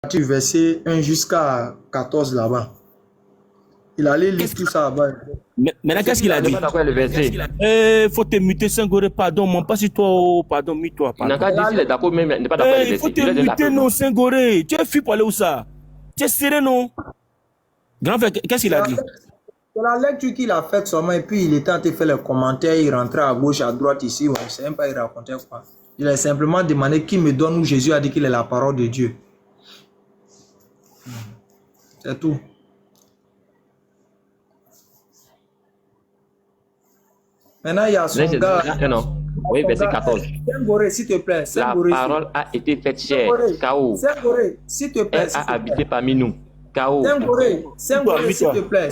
du verset 1 jusqu'à 14 là-bas. Il allait lire tout ça là-bas. Maintenant, qu'est-ce qu'il a dit? Faut te muter, Senghoré, pardon, mon pas sur toi, pardon, mute-toi. Il n'a pas dit s'il est d'accord, même il n'est pas d'accord avec le verset. Il faut te muter, non, Senghoré. Tu es fui pour aller où ça? Tu es serré, non? Grand frère, qu'est-ce qu'il a dit? C'est la lecture qu'il a faite seulement, et puis il était en train de faire les commentaires, il rentrait à gauche, à droite, ici, on ne sait même pas, il racontait quoi. Il a simplement demandé qui me donne où Jésus a dit qu'il est la parole de Dieu. C'est tout. Maintenant, il y a son gars. Non. Oui, verset 14. Senghoré, s'il te plaît. La parole a été faite chère. K.O. Senghoré, s'il te plaît. Elle a habité parmi nous. K.O. Senghoré, s'il te plaît.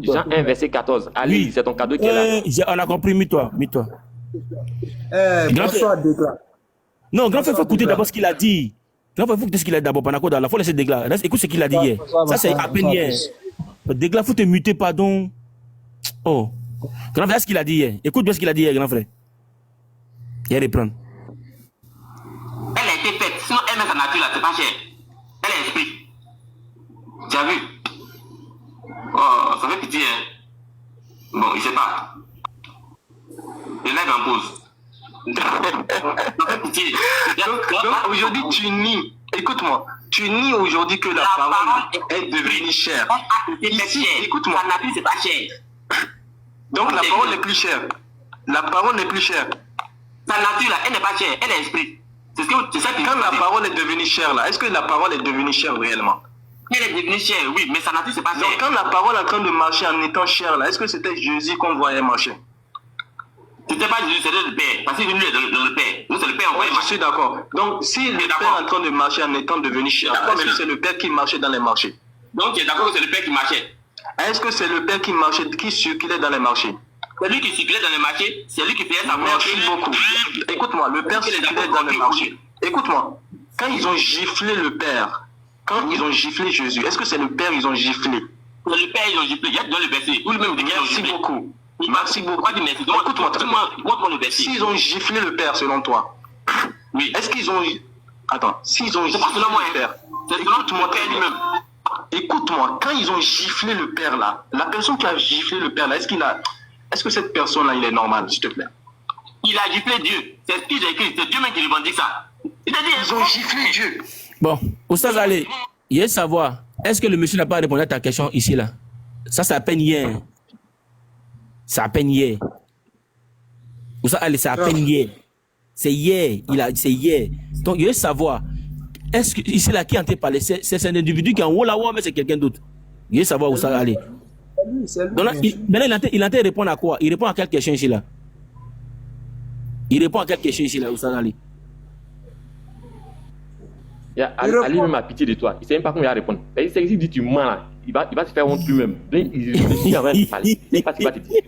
Jean 1, verset 14. Ali, c'est ton cadeau qui est là. On a compris, mute-toi. Bonsoir, Décla. Non, grand frère, il faut écouter d'abord ce qu'il a dit. Grand frère, il faut écouter ce qu'il a dit d'abord. Il faut laisser Décla. Écoute ce qu'il a dit hier. Ça, c'est à peine hier. Décla, il faut te muter, pardon. Oh. Grand frère, ce qu'il a dit hier. Écoute bien ce qu'il a dit hier, grand frère. Il va reprendre. Elle a été faite. Sinon, elle met sa nature là, c'est pas cher. Elle est esprit. Tu as vu? Oh, ça fait pitié, hein. Bon, il sait pas. Il lève en pause. Ça fait pitié. Donc aujourd'hui, tu nies. Écoute-moi. Tu nies aujourd'hui que la parole est devenue chère. Ici, écoute-moi. La nature, c'est pas cher. Donc la parole n'est plus chère. La parole n'est plus chère. Sa nature là, elle n'est pas chère, elle est esprit. C'est ça qui. Quand la parole est devenue chère là, est-ce que la parole est devenue chère réellement? Elle est devenue chère, oui, mais sa nature c'est pas chère. Donc quand la parole est en train de marcher en étant chère là, est-ce que c'était Jésus qu'on voyait marcher? C'était pas Jésus, c'était le Père. Parce que lui est dans le Père. Nous c'est le Père, on voyait marcher. Je suis d'accord. Donc si le Père est en train de marcher en étant devenu cher, est-ce que c'est le Père qui marchait dans les marchés? Donc tu es d'accord que c'est le Père qui marchait? Est-ce que c'est le Père qui marchait, qui circulait dans les marchés? C'est lui qui circulait dans les marchés, c'est lui qui faisait sa marche. Merci beaucoup. Écoute-moi, le Père circulait dans les marchés. Écoute-moi, quand ils ont giflé le Père, quand ils ont giflé Jésus, est-ce que c'est le Père ils ont giflé? C'est le Père ils ont giflé, il y a dans le verset. Ou lui-même dit merci beaucoup. Merci beaucoup. Écoute-moi, montre-moi le verset. S'ils ont giflé le Père selon toi, oui. Est-ce qu'ils ont... Attends, s'ils ont giflé le Père, écoute-moi lui-même. Écoute-moi, quand ils ont giflé le Père là, la personne qui a giflé le Père là, est-ce que cette personne-là, il est normal, s'il te plaît? Il a giflé Dieu. C'est ce qu'il a écrit. C'est Dieu même qui revendique ça. Ils ont giflé Dieu. Bon, Oustaz Ali, il y a savoir, est-ce que le monsieur n'a pas répondu à ta question ici, là? Ça, c'est à peine hier. C'est à peine hier. Oustaz Ali, c'est à peine hier. C'est hier. C'est hier. Donc, il y a savoir, est-ce que ici, là, qui est en train de parler, c'est un individu qui est en haut là-haut, mais c'est quelqu'un d'autre. Il y a savoir, Oustaz Ali. Donc là, maintenant, il entend répondre à quoi? Il répond à quelle question ici là? Il répond à quelle question ici là, Oustaz Ali? Ali même a pitié de toi. Il ne sait même pas comment il va répondre. Il dit tu mens là. Il va se faire honte lui-même. Il va te parler. Il va te dire.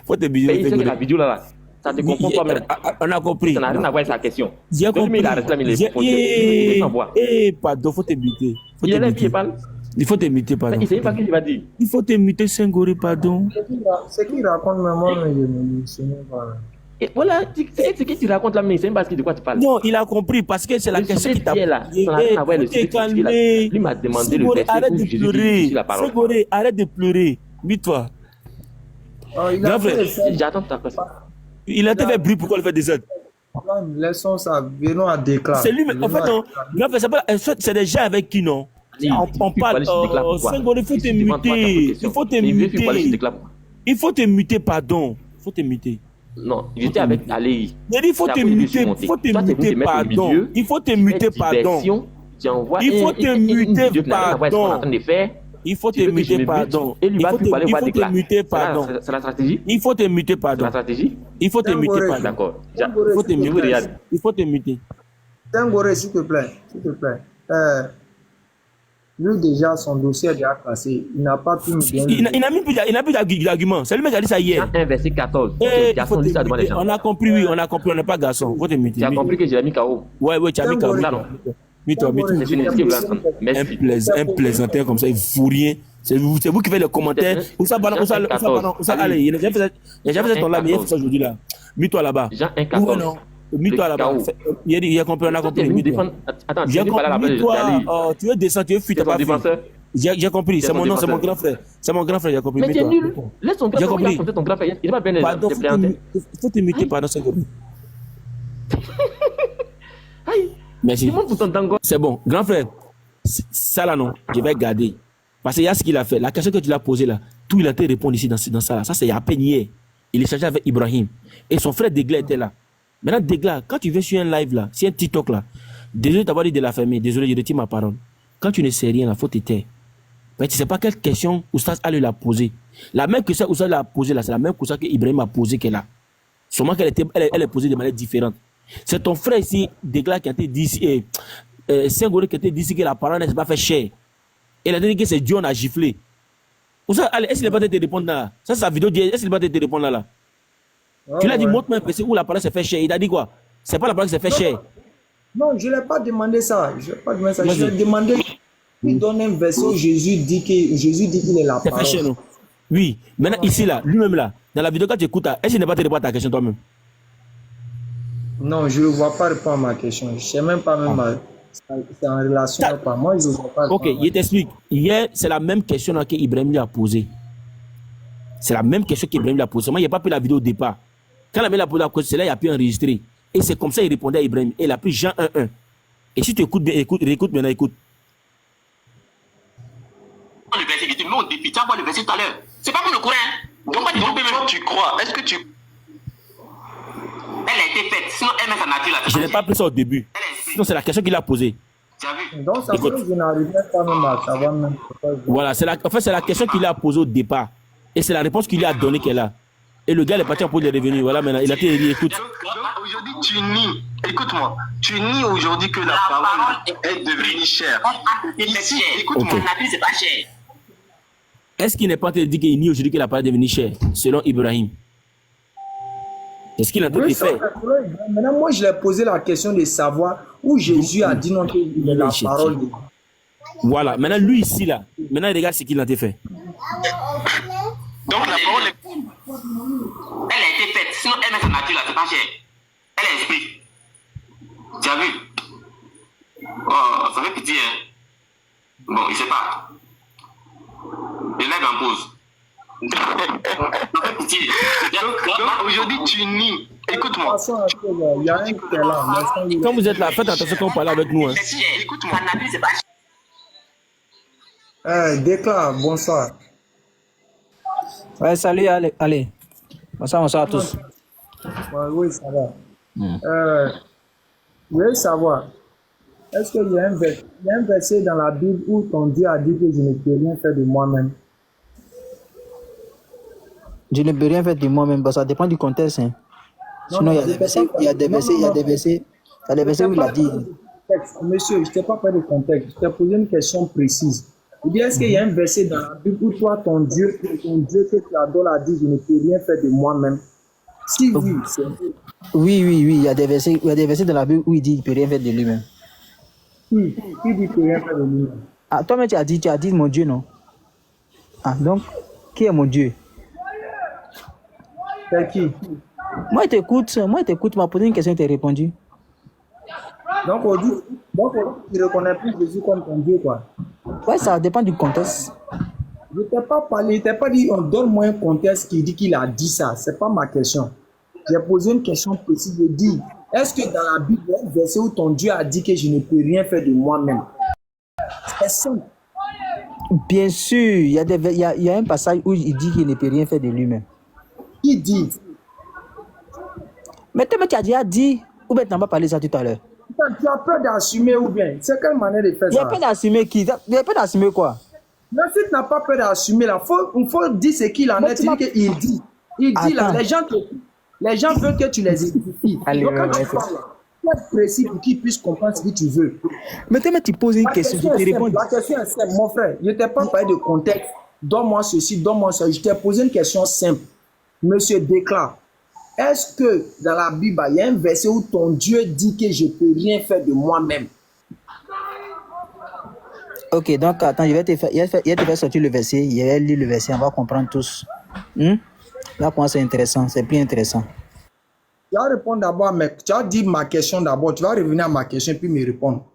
Faut te vidéo. Il sait que la vidéo là, ça te comprend toi-même. On a compris. Ça n'a rien à voir avec sa question. J'ai compris. Pardon, faut te buter. Il est là, il parle. Il faut te muter, pardon. Il ne sait pas ce qu'il va dire. Il faut te muter, Senghoré, pardon. C'est qu'il raconte même, je ne sais pas. Voilà, c'est ce que tu racontes là, mais c'est pas de quoi tu parles. Non, il a compris parce que c'est la question qui t'a là. Lui m'a demandé le verset arrête où de Jésus pleurer. dit la parole. Senghoré, arrête de pleurer. Mute-toi. J'attends ta question. Il a fait bruit, pourquoi il fait des autres? Laissons ça, venons à déclarer. C'est lui, en fait, non. C'est des gens avec qui, non? On parle, Senghoré, il faut te muter. Il faut te muter. Il faut te muter, pardon. Il faut te muter. Non, j'étais avec Ali. Il faut te muter, pardon. Il faut te muter, pardon. Il faut te muter, pardon. Il faut te muter, pardon. Et lui va plus parler, il faut te muter, pardon. C'est la stratégie. Il faut te muter, pardon. C'est la stratégie. Il faut te muter, pardon. D'accord. Il faut te muter. Il faut te muter. Senghoré, s'il te plaît. S'il te plaît. Lui, déjà, son dossier est déjà classé. Il n'a pas pu nous donner. Il n'a plus d'argument. C'est lui qui a dit ça hier. 1 verset 14. Garçon, dit ça devant les gens. On a compris, oui, on a compris. On n'est pas garçon. Faut te muter. Tu as compris que j'ai mis KO. Ouais, tu as mis KO. Mets-toi. Un plaisantin comme ça, il ne fout rien. C'est vous qui faites les commentaires. Allez, il a déjà fait ça là, mais il a fait ça aujourd'hui là. Mets-toi là-bas. Jean 1, 14. Mute-toi là-bas. Il a compris, on a compris. Mute-toi. Attends, J'ai compris. Mute-toi. Tu veux descendre, tu veux fuir, t'as pas fui. J'ai compris, c'est mon nom, c'est mon grand frère. C'est mon grand frère, j'ai compris. Mais t'es nul. Laisse ton grand frère, il a ton grand frère. Il est pas bien. Pardon, faut te muter, pardon, c'est bon. Merci. C'est bon. Grand frère, ça là non, je vais garder. Parce qu'il y a ce qu'il a fait. La question que tu l'as posée là, tout il a été répondre ici dans ça là. Ça c'est à peine hier. Il échangeait avec Ibrahim. Et son frère Degla était là. Maintenant, Degla, quand tu vas sur un live là, sur un TikTok là, désolé d'avoir dit de la fermer, désolé, je retire ma parole. Quand tu ne sais rien, il faut te taire. Mais tu ne sais pas quelle question Oustaz Ali l'a posée. La même question que Oustaz l'a posée là, c'est la même question que Ibrahim a posée qu'elle a. Seulement qu'elle est posée de manière différente. C'est ton frère ici, Degla, qui a été dit ici, Senghor qui a été dit ici que la parole ne s'est pas fait cher. Il a dit que c'est Dieu on a giflé. Oustaz Ali, est-ce qu'il n'est pas te répondre là? Ça, c'est sa vidéo, est-ce qu'il n'est pas te répondre là? Tu l'as dit, montre-moi un PC où la parole s'est fait cher. Il a dit quoi? C'est pas la parole qui s'est fait cher. Non, je ne l'ai pas demandé ça. Je lui ai demandé qu'il donne un verset où Jésus dit qu'il est la parole. C'est fait cher, non? Oui. Maintenant, ici, là, lui-même, là, dans la vidéo, quand tu écoutes, est-ce qu'il n'est pas te répondre à ta question toi-même? Non, je ne vois pas répondre à ma question. Je ne sais même pas c'est en relation avec moi. Moi, je ne vois pas. Ok, il t'explique. Hier, c'est la même question qu'Ibrahim lui a posée. C'est la même question qu'Ibrahim lui a posée. Moi, il n'a pas pris la vidéo au départ. Quand il a posé la question, c'est là qu'il a pu enregistrer. Et c'est comme ça qu'il répondait à Ibrahim. Et il a pris Jean 1.1. Et si tu écoutes bien, réécoute maintenant, écoute. Le verset, il dit, non, depuis, tu as vu le verset tout à l'heure. C'est pas pour le Coran. Donc toi, tu crois. Est-ce que tu... Elle a été faite. Sinon, elle met sa nature là. Je n'ai pas pris ça au début. Sinon, c'est la question qu'il a posée. Tu as vu? Donc, ça veut dire que je n'arrive pas même à savoir même. Voilà, en fait, c'est la question qu'il a posée au départ. Et c'est la réponse qu'il lui a donnée qu'elle a. Et le gars, il est parti en pause de revenir. Voilà, maintenant, il a été écoute. Donc, aujourd'hui, tu nies. Écoute-moi. Tu nies aujourd'hui que la parole est devenue chère. Ici, écoute-moi, la nature, c'est pas cher. Est-ce qu'il n'est pas en train de dire qu'il nie aujourd'hui que la parole est devenue chère, selon Ibrahim? Est-ce qu'il a en train de faire? Maintenant, moi, je lui ai posé la question de savoir où Jésus a dit non qu'il est la parole de Dieu. Voilà, maintenant, lui ici, là, maintenant, il regarde ce qu'il a été fait. Donc, la parole est... Elle a été faite. Sinon, elle met sa nature là, c'est pas cher. Elle est esprit. Tu as vu? Oh, ça fait pitié, hein. Bon, il sait pas. Je lève en pause. Ça fait pitié. Donc, aujourd'hui, tu nies. Écoute-moi. Il y a un qui est là. Quand vous êtes là, faites attention quand vous parlez avec nous. Hein. Écoute-moi. Sa nature, c'est pas cher. Déclare, bonsoir. Ouais, salut, allez. Bonsoir à tous. Ouais, oui, ça va. Je veux savoir, est-ce qu'il y a un verset dans la Bible où ton Dieu a dit que je ne peux rien faire de moi-même? Je ne peux rien faire de moi-même, ça dépend du contexte. Hein. Sinon, il y a des versets où il a dit. Monsieur, je ne t'ai pas fait de contexte, je t'ai posé une question précise. Il dit, est-ce qu'il y a un verset dans la Bible où toi, ton Dieu que tu adores a dit, je ne peux rien faire de moi-même? Si oui, c'est vrai. Oui, il y a des versets dans la Bible où il dit qu'il ne peut rien faire de lui-même. Oui, il dit qu'il ne peut rien faire de lui-même. Ah, toi-même, tu as dit mon Dieu, non? Ah, donc, qui est mon Dieu? C'est qui? Moi, il t'écoute, tu m'as posé une question, tu as répondu. Donc, tu ne reconnais plus Jésus comme ton Dieu, quoi. Ouais, ça dépend du contexte. Je ne t'ai pas parlé, je ne t'ai pas dit, donne-moi un contexte qui dit qu'il a dit ça. Ce n'est pas ma question. J'ai posé une question précise. Je dis, est-ce que dans la Bible, il y a un verset où ton Dieu a dit que je ne peux rien faire de moi-même? C'est simple. Bien sûr, il y a un passage où il dit qu'il ne peut rien faire de lui-même. Qui dit? Mais toi, tu as déjà dit, ou bien tu n'as pas parlé de ça tout à l'heure? Tu as peur d'assumer ou bien? C'est quelle manière de faire ça? Il y a peur d'assumer qui? Il y a peur d'assumer quoi? Mais si tu n'as pas peur d'assumer, il faut dire ce qu'il en est. Il dit. Il dit là, les gens veulent que tu les édifies. Donc quand tu parles, tu es précis pour qu'ils puissent comprendre ce que tu veux. Mais tu poses une question, je te réponds. La question est simple, mon frère. Je ne t'ai pas parlé de contexte. Donne-moi ceci, donne-moi ça. Je t'ai posé une question simple. Monsieur déclare. Est-ce que dans la Bible, il y a un verset où ton Dieu dit que je ne peux rien faire de moi-même? Ok, donc attends, je vais te faire sortir le verset. Je vais lire le verset, on va comprendre tous. Là, pour moi, c'est intéressant, c'est plus intéressant. Tu vas répondre d'abord à tu vas dire ma question d'abord. Tu vas revenir à ma question puis me répondre.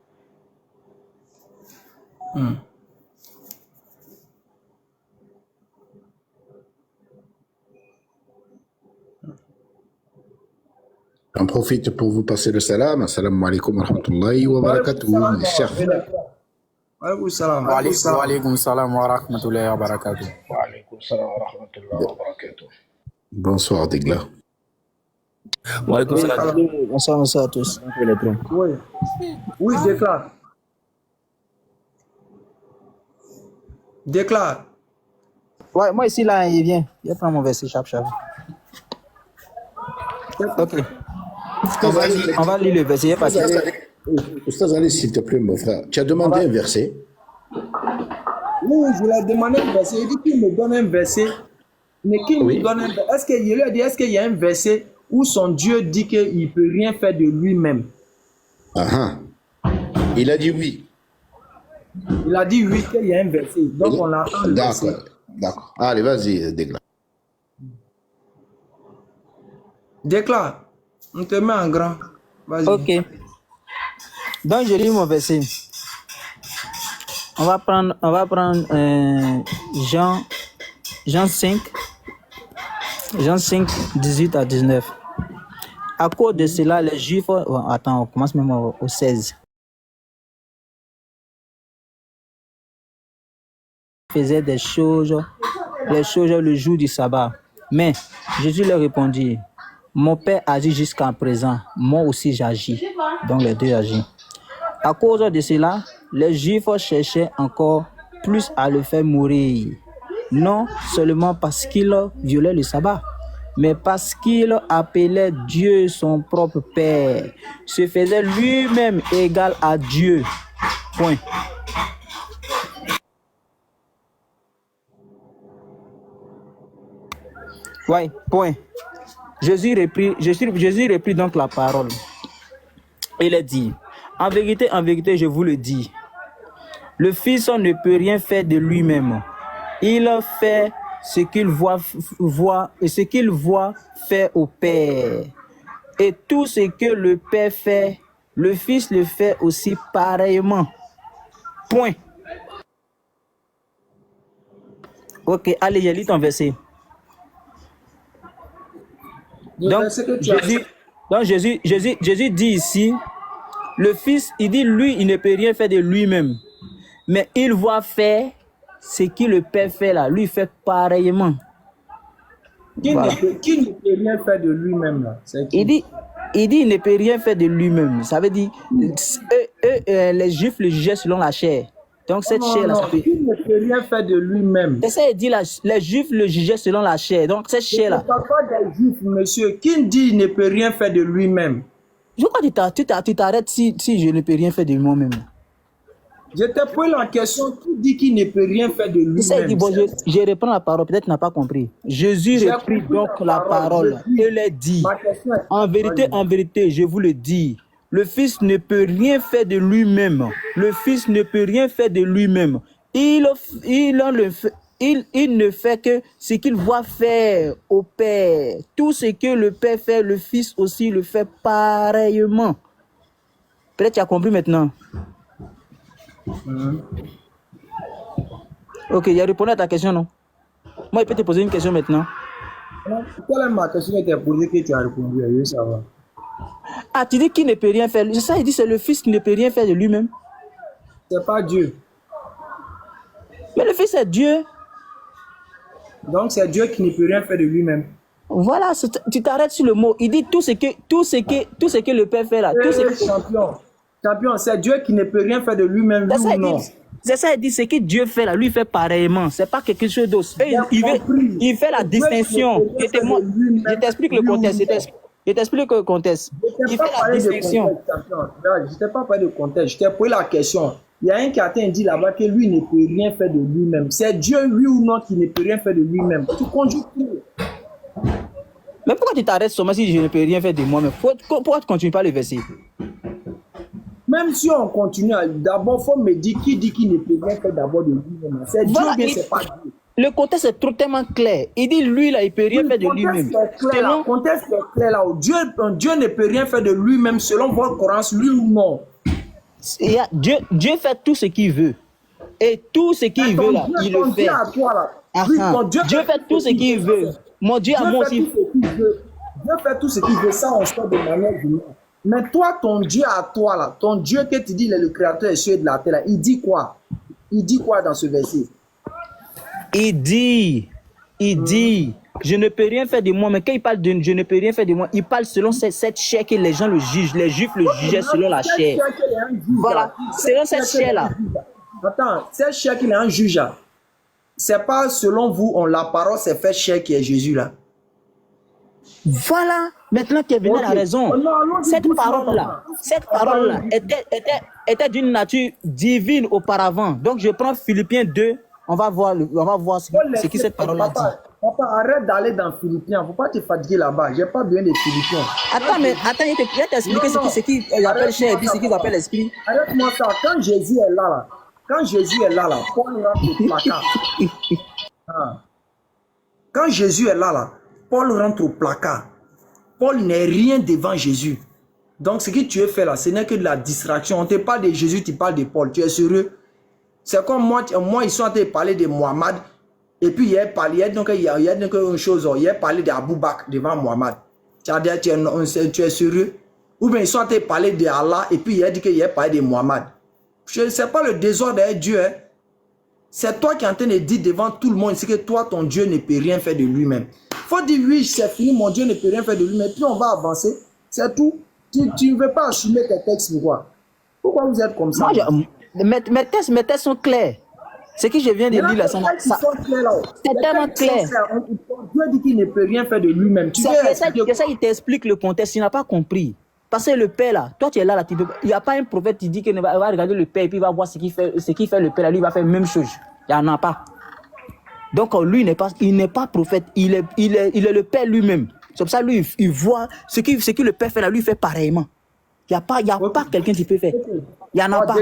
J'en profite pour vous passer le salam. Assalamu alaikum wa rahmatullahi wa barakatuh, mes chers frères. Wa alaikum salam. Wa alaikum salam wa rahmatullahi wa barakatuh. Wa alaikum salam wa rahmatullahi wa barakatuh. Bonsoir, Degla. Wa alaikum salam. Bonsoir à tous. Oui. Oui, déclare. Déclare. Ouais, moi ici, là, il vient. Il prend mon verset, chap. Ok. On va lire le verset. Il est parti. Oustaz Ali, s'il te plaît, mon frère, tu as demandé un verset. Oui, je lui ai demandé un verset. Il dit qu'il me donne un verset. Mais qu'il me donne un verset. Est-ce qu'il y a un verset où son Dieu dit qu'il ne peut rien faire de lui-même? Il a dit oui. Il a dit oui, qu'il y a un verset. Donc on attend le verset. D'accord. Allez, vas-y, déclare. Déclare. On te met en grand. Vas-y. Ok. Donc, je lis mon verset. On va prendre Jean 5, 18 à 19. À cause de cela, les Juifs... attends, on commence même au 16. Faisait les choses le jour du sabbat. Mais Jésus leur répondit, mon Père agit jusqu'à présent, moi aussi j'agis. Donc les deux agissent. À cause de cela, les Juifs cherchaient encore plus à le faire mourir. Non seulement parce qu'il violait le sabbat, mais parce qu'il appelait Dieu son propre Père, se faisait lui-même égal à Dieu. Point. Ouais, point. Jésus reprit donc la parole. Il a dit, en vérité, je vous le dis, le Fils ne peut rien faire de lui-même. Il fait ce qu'il voit faire au Père. Et tout ce que le Père fait, le Fils le fait aussi pareillement. Point. Ok, allez, j'ai lu ton verset. Donc, Jésus dit ici, le Fils, il dit, lui, il ne peut rien faire de lui-même. Mais il voit faire ce que le Père fait là. Lui, il fait pareillement. Qui ne peut rien faire de lui-même là? Il dit, il ne peut rien faire de lui-même. Ça veut dire, les Juifs le jugeaient selon la chair. Donc, cette chair là, ça fait... Qui ne peut rien faire de lui-même? C'est ça, il dit, les Juifs le jugeaient selon la chair. Donc, cette chair là... Je ne parle pas des Juifs, monsieur. Qui dit il ne peut rien faire de lui-même? Je crois que tu t'arrêtes si je ne peux rien faire de moi-même. Je t'ai posé la question, qui dit qu'il ne peut rien faire de lui-même? Ça, il dit, bon, je reprends la parole, peut-être tu n'as pas compris. Jésus reprit donc la parole et les dit, en vérité, je vous le dis, le Fils ne peut rien faire de lui-même. Le Fils ne peut rien faire de lui-même. Il ne fait que ce qu'il voit faire au Père. Tout ce que le Père fait, le Fils aussi le fait pareillement. Peut-être tu as compris maintenant. Ok, il a répondu à ta question, non? Moi, il peut te poser une question maintenant. Quelle est ma question qui t'a posée que tu as répondu? Je veux savoir. Ah, tu dis qu'il ne peut rien faire. C'est ça, il dit c'est le Fils qui ne peut rien faire de lui-même. C'est pas Dieu. Mais le Fils est Dieu. Donc c'est Dieu qui ne peut rien faire de lui-même. Voilà, tu t'arrêtes sur le mot. Il dit tout ce que le Père fait là. Champion, c'est Dieu qui ne peut rien faire de lui-même, oui ou non? C'est ça, il dit ce que Dieu fait là, lui fait pareillement. C'est pas quelque chose d'autre. Il fait la distinction. Je t'explique le contexte. Je t'explique le contexte. Il fait la distinction. Je t'ai pas parlé de contexte. Je t'ai posé la question. Il y a un qui a dit là-bas que lui ne peut rien faire de lui-même. C'est Dieu, oui ou non, qui ne peut rien faire de lui-même. Tu conjugues tout. Mais pourquoi tu t'arrêtes seulement si je ne peux rien faire de moi-même? Pourquoi tu ne continues pas le verset? Même si on continue, d'abord, il faut me dire qui dit qu'il ne peut rien faire d'abord de lui-même. C'est Dieu, bien c'est pas Dieu. Le contexte est trop tellement clair. Il dit lui là, il peut rien faire de lui-même. Le contexte est clair là. Dieu ne peut rien faire de lui-même selon votre croyance, lui ou non. Dieu fait tout ce qu'il veut. Et tout ce qu'il veut là, il le fait. Dieu fait tout ce qu'il veut. Mon Dieu à moi aussi. Dieu fait tout ce qu'il veut, ça on sait de manière humaine. Mais toi, ton Dieu à toi là, ton Dieu que tu dis, il est le créateur des cieux et de la terre là, il dit quoi? Il dit quoi dans ce verset? Il dit, je ne peux rien faire de moi, mais quand il parle de je ne peux rien faire de moi, il parle selon cette chair que les gens le jugent. Les juifs le jugeaient selon la chair. Voilà, selon cette chair-là. Attends, cette chair qu'il est un juge là, c'est pas selon vous, la parole s'est fait chair qui est Jésus là. Voilà, maintenant Kevin a la raison. Cette parole-là était d'une nature divine auparavant. Donc je prends Philippiens 2. On va voir ce que cette parole-là dit. Papa, arrête d'aller dans Philippiens. Il ne faut pas te fatiguer là-bas. Je n'ai pas besoin de Philippiens. Attends, il va t'expliquer ce qu'il appelle chair et puis ce qu'il appelle esprit. Arrête-moi ça. Quand Jésus est là, Paul rentre au placard. Quand Jésus est là, Paul rentre au placard. Paul n'est rien devant Jésus. Donc ce que tu as fait là, ce n'est que de la distraction. On ne te parle de Jésus, tu parles de Paul. Tu es sérieux? C'est comme moi, ils sont en train de parler de Mohamed. Et puis, il y a une chose, il a parlé d'Abou Bakr devant Mohamed. Tu es sérieux? Ou bien ils sont en train de parler d'Allah et puis il a dit qu'il a parlé de Mohamed. Ce n'est pas le désordre de Dieu. Hein. C'est toi qui es en train de dire devant tout le monde que toi, ton Dieu ne peut rien faire de lui-même. Il faut dire oui, c'est fini, mon Dieu ne peut rien faire de lui-même. Puis on va avancer. C'est tout. Tu ne veux pas assumer tes textes, pourquoi? Pourquoi vous êtes comme ça? Mes textes sont clairs. Ce que je viens de lire là, c'est tellement clair. Dieu dit qu'il ne peut rien faire de lui-même. C'est ça qui t'explique le contexte. Il n'a pas compris. Parce que le Père là, toi tu es là, il n'y a pas un prophète qui dit qu'il va regarder le Père et puis il va voir ce qu'il fait le Père là, lui il va faire la même chose. Il n'y en a pas. Donc lui il n'est pas prophète, il est le Père lui-même. C'est pour ça lui il voit ce que le Père fait là, lui il fait pareillement. Il n'y a pas quelqu'un qui peut faire. Il n'y en a pas.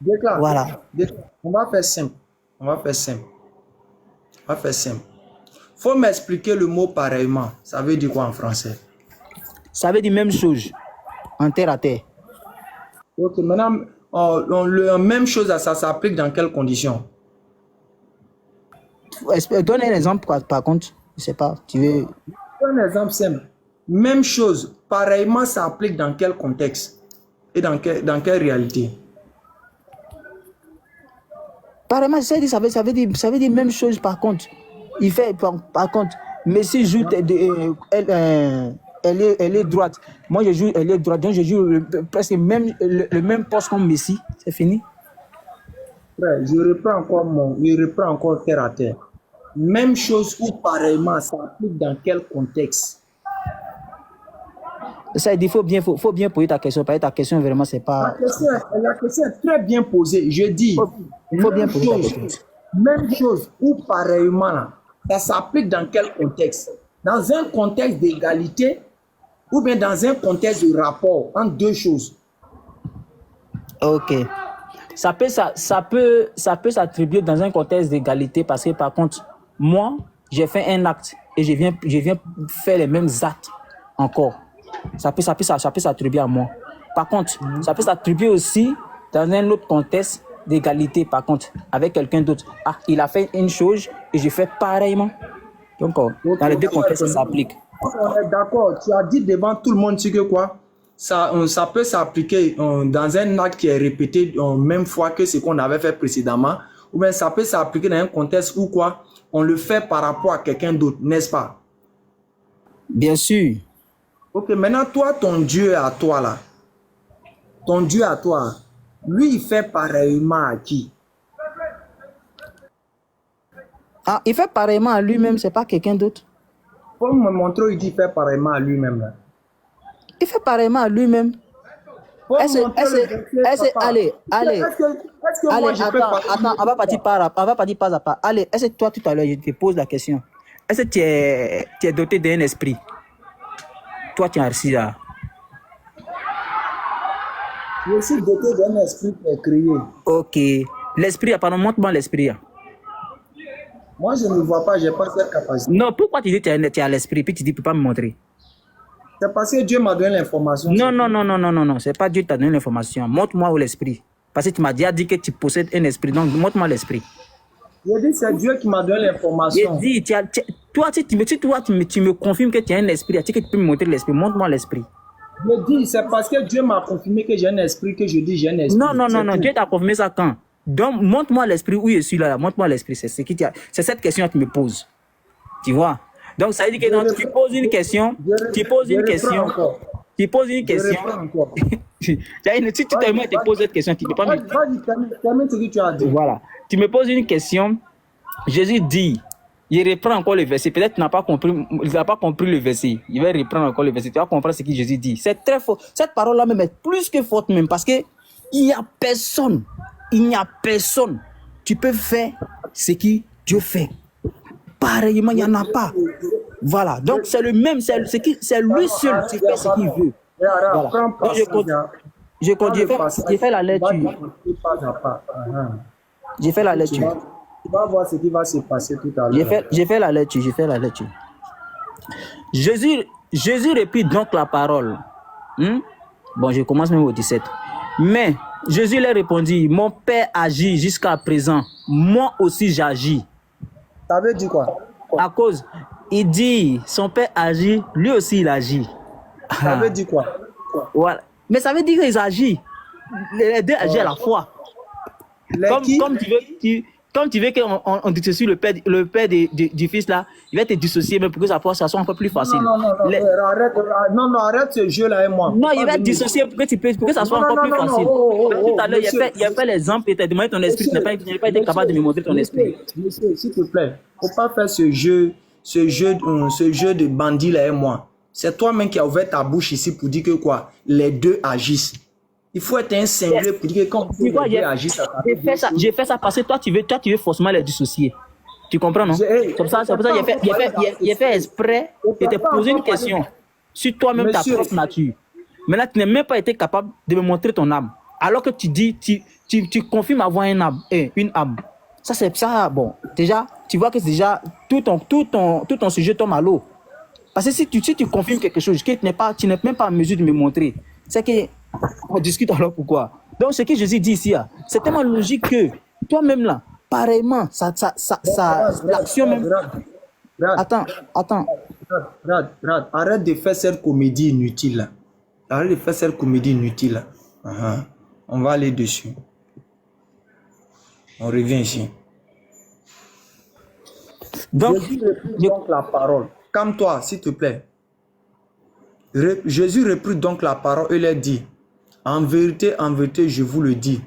Déclare. Voilà. On va faire simple. Faut m'expliquer le mot pareillement. Ça veut dire quoi en français? Ça veut dire même chose. En terre à terre. Ok, maintenant, la même chose, ça s'applique dans quelles conditions? Donne un exemple par contre. Je ne sais pas. Tu veux... Un exemple simple. Même chose, pareillement, ça applique dans quel contexte? Et dans quelle réalité? Pareillement, ça veut dire même chose par contre. Il fait par contre, Messi joue elle est droite. Moi je joue elle est droite, donc je joue presque le même poste comme Messi. C'est fini. Ouais, je reprends encore terre à terre. Même chose ou pareillement, ça applique dans quel contexte? Ça il faut bien poser ta question. Parce que ta question vraiment c'est pas. La question est très bien posée. Je dis. Il faut bien poser ta question. Même chose ou pareillement, ça s'applique dans quel contexte? Dans un contexte d'égalité ou bien dans un contexte de rapport entre deux choses? Ok. Ça peut s'attribuer dans un contexte d'égalité parce que par contre, moi, j'ai fait un acte et je viens faire les mêmes actes encore. Ça peut s'attribuer à moi. Par contre, ça peut s'attribuer aussi dans un autre contexte d'égalité, par contre, avec quelqu'un d'autre. Ah, il a fait une chose et je fais pareillement. Donc, dans les deux contextes, ça s'applique. On est d'accord. Tu as dit devant tout le monde, tu sais quoi? Ça peut s'appliquer dans un acte qui est répété même fois que ce qu'on avait fait précédemment. Ou bien ça peut s'appliquer dans un contexte où quoi? On le fait par rapport à quelqu'un d'autre, n'est-ce pas? Bien sûr. Ok, maintenant, toi, ton Dieu à toi, là. Ton Dieu à toi, lui, il fait pareillement à qui? Ah, il fait pareillement à lui-même, c'est pas quelqu'un d'autre. Faut me montrer où il dit qu'il fait pareillement à lui-même, là. Il fait pareillement à lui-même. Allez, attends, on va partir pas à pas. Allez, est-ce que toi, tout à l'heure, je te pose la question. Est-ce que tu es doté d'un esprit? Toi, tu es assis là. Je suis doté d'un esprit qui est créé. Ok. L'esprit, apparemment, montre-moi l'esprit. Moi, je ne vois pas, je n'ai pas cette capacité. Non, pourquoi tu dis que tu as l'esprit, puis tu dis, tu ne peux pas me montrer? C'est parce que Dieu m'a donné l'information. Non, c'est pas Dieu qui t'a donné l'information. Montre-moi où l'esprit. Parce que tu m'as déjà dit que tu possèdes un esprit, donc montre-moi l'esprit. J'ai dit, c'est Dieu qui m'a donné l'information. J'ai dit, toi, tu me confirmes que tu as un esprit, tu peux me montrer l'esprit, montre-moi l'esprit. Je dis, c'est parce que Dieu m'a confirmé que j'ai un esprit que je dis j'ai un esprit. Non, Dieu t'a confirmé ça quand? Donc, montre-moi l'esprit où je suis là, montre-moi l'esprit. C'est cette question que tu me poses. Tu vois? Donc, ça veut dire que donc, tu poses une question, tu poses une question. Si tu te poses cette question, tu ne peux pas me... Vas-y, ce que tu as dit. Voilà. Tu me poses une question, Jésus dit, il reprend encore le verset. Peut-être qu'il n'a pas compris le verset. Il va reprendre encore le verset. Tu vas comprendre ce que Jésus dit. C'est très fort. Cette parole-là même est plus que forte même parce que il n'y a personne. Tu peux faire ce que Dieu fait. Pareillement, il n'y en a pas. Voilà. Donc, c'est le même. C'est lui seul qui fait ce qu'il veut. Voilà. Donc, j'ai fait la lecture. J'ai fait la lecture. Tu vas voir ce qui va se passer tout à l'heure. J'ai fait la lecture. Jésus reprit donc la parole. Bon, je commence même au 17. Mais Jésus leur répondit, mon Père agit jusqu'à présent, moi aussi j'agis. Ça veut dire quoi? À cause, il dit, son Père agit, lui aussi il agit. Ça veut dire quoi? Voilà. Mais ça veut dire qu'ils agissent. Les deux agissent à la fois. Comme tu veux qu'on dissocie le père du fils là, il va te dissocier même pour que ça soit un peu plus facile. Non, arrête ce jeu-là et moi. Non, il va te dissocier pour que ça soit encore plus facile. Tout à l'heure, il a fait l'exemple et il t'a demandé ton esprit, tu n'as pas été capable de me montrer ton esprit. Monsieur, s'il te plaît, il ne faut pas faire ce jeu de bandit là et moi. C'est toi-même qui as ouvert ta bouche ici pour dire que quoi, les deux agissent. Il faut être un singulier pour dire que quand les deux agissent, j'ai fait ça parce que toi tu veux forcément les dissocier. Tu comprends, non? C'est pour ça qu'il a fait exprès de te poser une question sur toi-même, ta propre nature. Maintenant, tu n'as même pas été capable de me montrer ton âme. Alors que tu dis, tu confirmes avoir une âme. Ça, c'est ça. Bon, déjà, tu vois que déjà, tout ton sujet tombe à l'eau. Parce que si tu confirmes quelque chose que tu n'es même pas en mesure de me montrer, c'est qu'on discute alors pourquoi. Donc, ce que Jésus dit ici, c'est tellement logique que toi-même là, pareillement, l'action même... Attends. Arrête de faire cette comédie inutile là. On va aller dessus. On revient ici. Donc la parole. Calme-toi, s'il te plaît. Jésus reprit donc la parole et leur dit, en vérité, je vous le dis,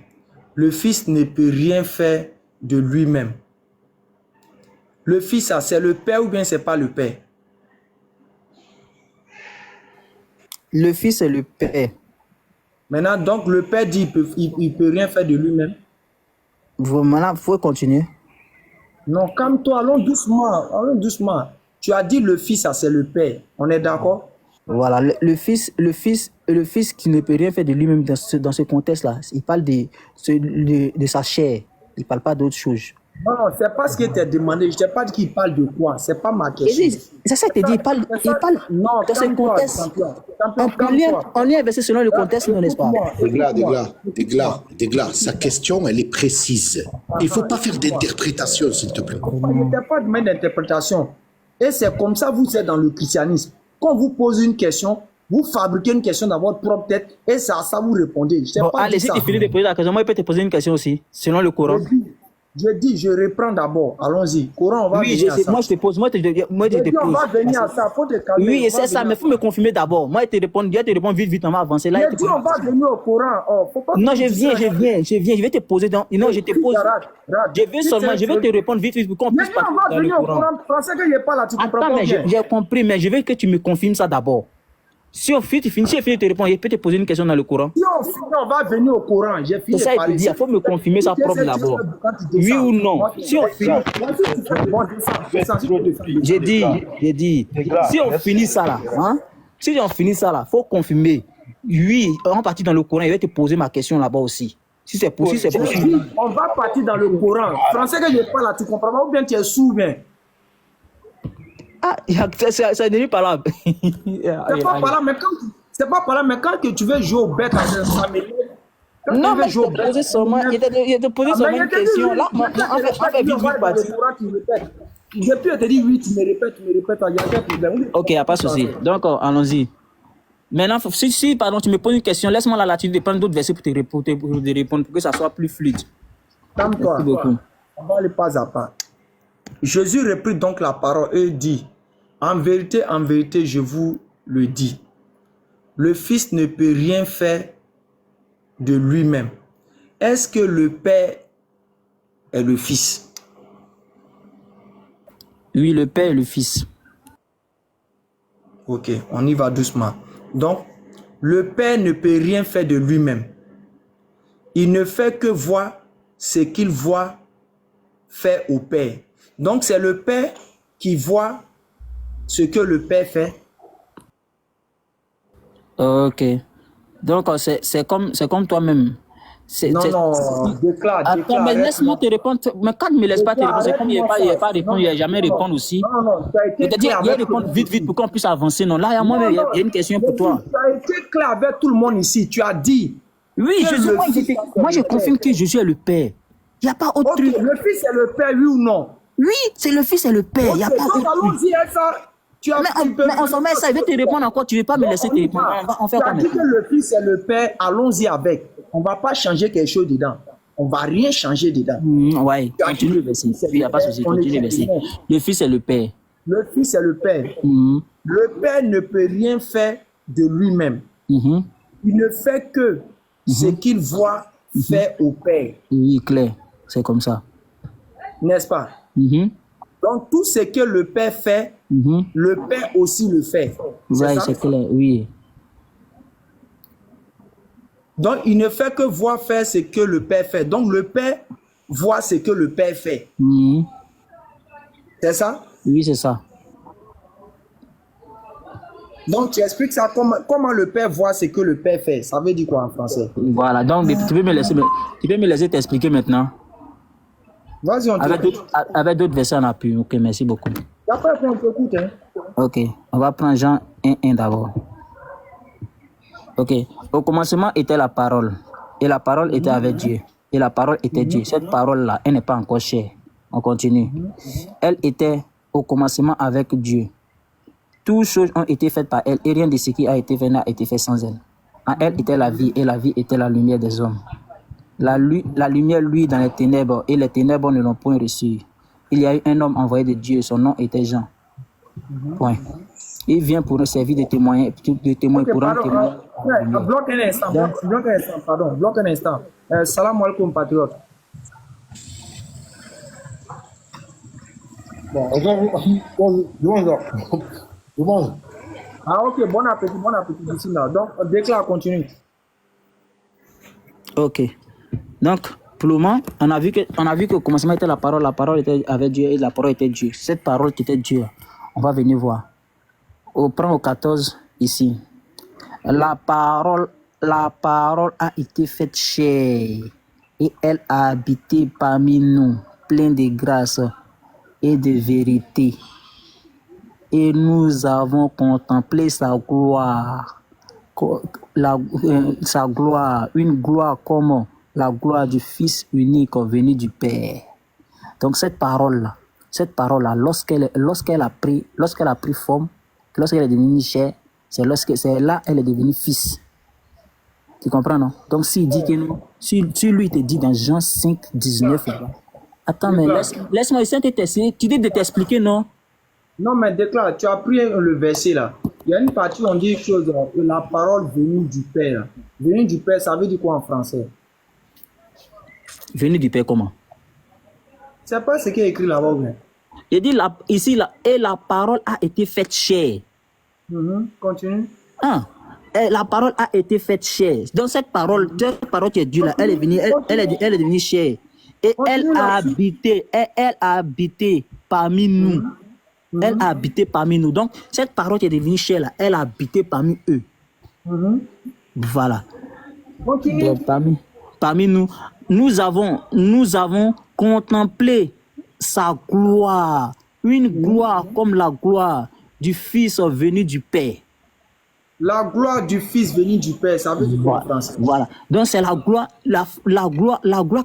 le Fils ne peut rien faire de lui-même. Le Fils, c'est le Père ou bien c'est pas le Père? Le Fils est le Père. Maintenant, donc le Père dit il peut rien faire de lui-même. Maintenant, il faut continuer. Non, calme-toi, allons doucement. Tu as dit le Fils, c'est le Père. On est d'accord? Voilà, le fils qui ne peut rien faire de lui-même dans ce contexte-là. Il parle de sa chair. Il ne parle pas d'autre chose. Non, c'est pas ce que tu as demandé. Je t'ai pas dit qu'il parle de quoi. C'est pas ma question. C'est ça que tu dis. Il parle non, dans ce contexte. On lui a versé selon le contexte, n'est-ce pas? Dégla, sa question, elle est précise. Il ne faut pas faire d'interprétation, s'il te plaît. Il n'y a pas de main d'interprétation. Et c'est comme ça vous êtes dans le christianisme. Quand vous posez une question, vous fabriquez une question dans votre propre tête et ça vous répondez. Allez, si tu finis de poser la question, moi, je peux te poser une question aussi, selon le Coran. Je reprends d'abord. Allons-y. Coran, on va venir à ça. Moi, je te pose. Moi, je te pose. On va venir à ça. Faut te calmer. Oui, c'est ça, mais il faut me confirmer d'abord. Moi, je te réponds vite, on va avancer. Là, on va venir au Coran. Faut pas non, je viens. Je vais te poser dans... Non, je te pose. Je vais te répondre vite pour qu'on puisse parler dans le Coran. Français que je pas là, tu comprends pas. Attends, mais j'ai compris, mais je veux que tu me confirmes ça d'abord. Si on finit de te répondre, je peux te poser une question dans le Coran. Si on finit, on va venir au Coran. J'ai fini de parler. Il faut me confirmer ça propre d'abord. Oui ou non? Si on finit... J'ai dit. Si on finit ça là, il faut confirmer. Oui, en partie dans le Coran, il va te poser ma question là-bas aussi. Si c'est possible, c'est possible. On va partir dans le Coran. Français que je parle là, tu comprends pas ou bien tu es sourd, bien. Ah, c'est devenu parlable. C'est pas par là, mais quand c'est pas par là, mais quand que tu veux jouer au bête avec ça, non, mais il t'a posé seulement une question. Là, on fait vite partir. J'ai pu te dire oui, tu me répètes, il y a quel problème. Ok, il n'y a pas de souci. Donc, allons-y. Maintenant, si pardon, tu me poses une question, laisse-moi la latitude de prendre d'autres versets pour te répondre, pour que ça soit plus fluide. Calme-toi. Merci beaucoup. On va aller pas à pas. Jésus reprit donc la parole et dit, en vérité, je vous le dis, le Fils ne peut rien faire de lui-même. Est-ce que le Père est le Fils? Oui, le Père est le Fils. Ok, on y va doucement. Donc, le Père ne peut rien faire de lui-même. Il ne fait que voir ce qu'il voit faire au Père. Donc, c'est le Père qui voit ce que le Père fait. Ok. Donc, c'est comme toi-même. Non, déclare. Attends, mais laisse-moi te répondre. Mais quand tu ne me laisses pas te répondre, c'est comme il n'y a pas répondre, il n'y a jamais répondre aussi. Non, tu as été C'est-à-dire, il y a répondre vite pour qu'on puisse avancer. Non, là, il y a une question pour toi. Tu as été clair avec tout le monde ici. Tu as dit. Oui, moi, je confirme que Jésus est le Père. Il n'y a pas autre truc. Le Fils est le Père, oui ou non? Oui, c'est le Fils et le Père. Il n'y a pas autre truc. Allons-y, ça. Mais on s'en met ça, il veut te répondre encore. Tu ne veux pas me laisser te répondre. On fait quoi maintenant? Tu as dit que le Fils est le Père, allons-y avec. On ne va pas changer quelque chose dedans. On ne va rien changer dedans. Oui, continue le verset. Il n'y a pas de souci, continue le verset. Le Fils est le Père. Le Fils est le Père. Le Père ne peut rien faire de lui-même. Il ne fait que ce qu'il voit faire au Père. Oui, clair. C'est comme ça. N'est-ce pas? Donc, tout ce que le Père fait, le Père aussi le fait. Oui, c'est clair, oui. Donc, il ne fait que voir faire ce que le Père fait. Donc, le Père voit ce que le Père fait. C'est ça? Oui, c'est ça. Donc, tu expliques ça, comment le Père voit ce que le Père fait. Ça veut dire quoi en français? Voilà, donc tu peux me laisser t'expliquer maintenant. Vas-y, on t'écoute. Avec d'autres versets en appui. Ok, merci beaucoup. Et après, on t'écoute. Hein. Ok, on va prendre Jean 1:1 d'abord. Ok, au commencement était la parole. Et la parole était avec Dieu. Et la parole était Dieu. Cette parole-là, elle n'est pas encore chère. On continue. Elle était au commencement avec Dieu. Toutes choses ont été faites par elle. Et rien de ce qui a été fait n'a été fait sans elle. En elle était la vie. Et la vie était la lumière des hommes. La lumière luit dans les ténèbres. Et les ténèbres ne l'ont point reçue. Il y a eu un homme envoyé de Dieu. Son nom était Jean. Point. Il vient pour nous servir de témoin pour rendre témoin. Bloque un instant, bloque un instant. Salam alaikum, patriote. Bon. Ah, ok, bon appétit ici là. Donc, déclare, continue. Ok. Donc, pour le moment, on a vu qu'au commencement était la parole était avec Dieu et la parole était Dieu. Cette parole qui était Dieu, on va venir voir. On prend au 14 ici. La parole a été faite chair et elle a habité parmi nous, pleine de grâce et de vérité. Et nous avons contemplé sa gloire, une gloire comme la gloire du Fils unique venu du Père. Donc cette parole-là, lorsqu'elle a pris forme, lorsqu'elle est devenue chair, c'est là elle est devenue fils. Tu comprends, non? Donc s'il dit que nous, si lui te dit dans Jean 5, 19, attends, mais laisse-moi essayer de t'expliquer. Tu dis de t'expliquer, non? Non, mais déclare, tu as pris le verset là. Il y a une partie où on dit chose, la parole venue du Père. Venue du Père, ça veut dire quoi en français? Venue du Père comment? C'est pas ce qui est écrit là-bas. Il dit ici, et la parole a été faite chair. Continue. Et la parole a été faite chair. Donc cette parole qui est Dieu là, elle est devenue chair. Et elle a habité parmi nous. Elle a habité parmi nous. Donc cette parole qui est devenue chair là, elle a habité parmi eux. Voilà. Continue. Donc, parmi nous, nous avons contemplé sa gloire, une gloire comme la gloire du Fils venu du Père. La gloire du Fils venu du Père, ça veut dire quoi en français? Voilà. Donc c'est la gloire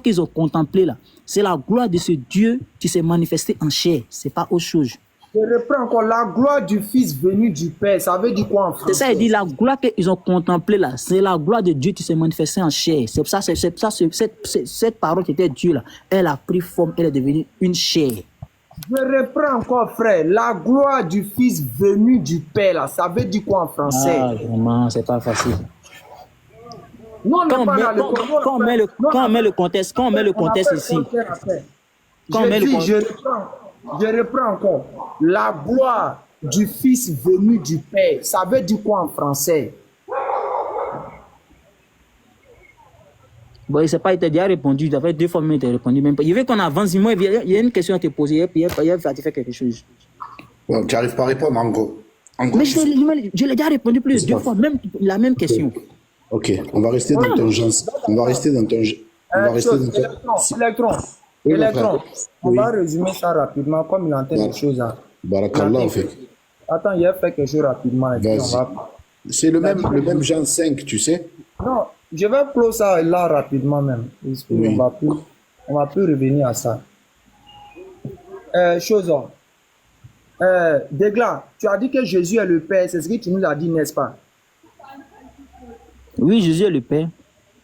qu'ils ont contemplée là. C'est la gloire de ce Dieu qui s'est manifesté en chair. C'est pas autre chose. Je reprends encore, la gloire du Fils venu du Père, ça veut dire quoi en français? C'est ça, il dit la gloire qu'ils ont contemplée là, c'est la gloire de Dieu qui s'est manifestée en chair. C'est ça, cette parole qui était Dieu là, elle a pris forme, elle est devenue une chair. Je reprends encore, frère, la gloire du Fils venu du Père là, ça veut dire quoi en français? Ah, vraiment, c'est pas facile. Non, Quand on met le contexte ici, je reprends encore. La gloire du Fils venu du Père, ça veut dire quoi en français? Bon, il sait pas, il t'a déjà répondu, il fait 2 fois même, il t'a répondu même pas. Il veut qu'on avance, moi, il y a une question à te poser, puis il va te faire quelque chose. Bon, tu n'arrives pas à répondre, en gros. Mais je l'ai déjà répondu plus 2 fois, même la même question. Ok, on va rester dans ton genre. On va rester dans ton... On va rester dans ton... Électron. On va résumer ça rapidement, comme il entend les choses. Barakallah, en fait. Attends, il a fait quelque chose rapidement. C'est le même Jean 5, tu sais? Non, je vais close ça là rapidement même. Oui. On va plus revenir à ça. Degla, tu as dit que Jésus est le Père, c'est ce que tu nous as dit, n'est-ce pas? Oui, Jésus est le Père.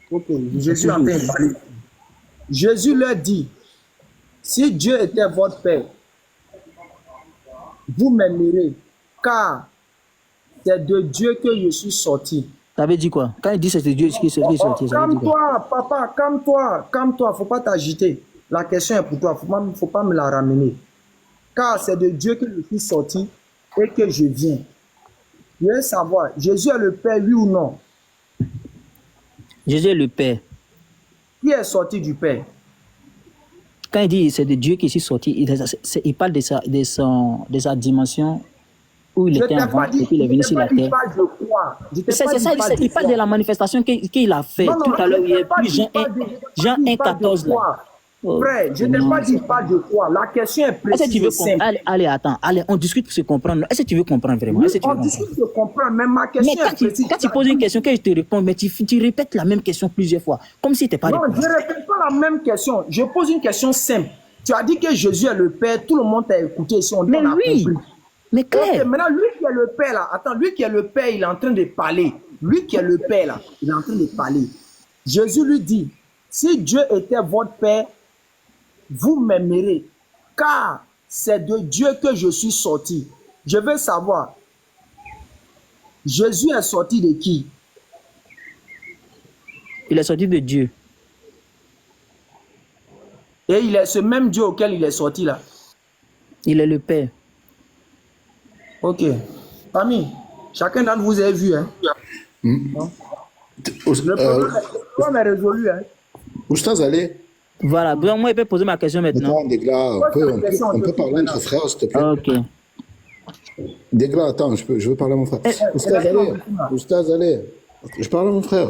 Ok, Jésus a fait parler. Jésus leur dit, si Dieu était votre Père, vous m'aimerez, car c'est de Dieu que je suis sorti. Ça veut dire quoi? Quand il dit c'est de Dieu qui est sorti, ça veut dire quoi? Calme-toi, papa, calme-toi, faut pas t'agiter. La question est pour toi, faut pas me la ramener. Car c'est de Dieu que je suis sorti et que je viens. Je veux savoir, Jésus est le Père, oui ou non? Jésus est le Père. Qui est sorti du Père? Quand il dit c'est de Dieu qui est sorti, il parle de sa dimension où il était avant et puis il est venu sur la terre. C'est ça, il parle de la manifestation qu'il a fait tout à l'heure. Il y a plus Jean 1,14 là. Frère, je ne t'ai pas dit pas de quoi. La question est précise et simple. Allez, attends. Allez, on discute pour se comprendre. Est-ce que tu veux comprendre vraiment? On discute pour comprendre, mais ma question est précise. Quand tu poses une question, que je te réponds, mais tu répètes la même question plusieurs fois, comme si tu n'étais pas répondu. Non, je ne répète pas la même question. Je pose une question simple. Tu as dit que Jésus est le Père, tout le monde t'a écouté ici, mais oui, mais clair. Okay, maintenant, lui qui est le Père là, attends, lui qui est le Père, il est en train de parler. Lui qui est le Père là, il est en train de parler. Jésus lui dit, si Dieu était votre Père, vous m'aimerez, car c'est de Dieu que je suis sorti. Je veux savoir, Jésus est sorti de qui? Il est sorti de Dieu. Et il est ce même Dieu auquel il est sorti là. Il est le Père. Ok. Famille, chacun d'entre vous avez vu, hein? Le problème est résolu, hein? Oustaz, allez. Voilà, donc moi, il peut poser ma question maintenant. Attends, Degla, on peut parler entre frères, s'il te plaît. Ok. Degla, attends, je veux parler à mon frère. Oustaz, allez. Je parle à mon frère.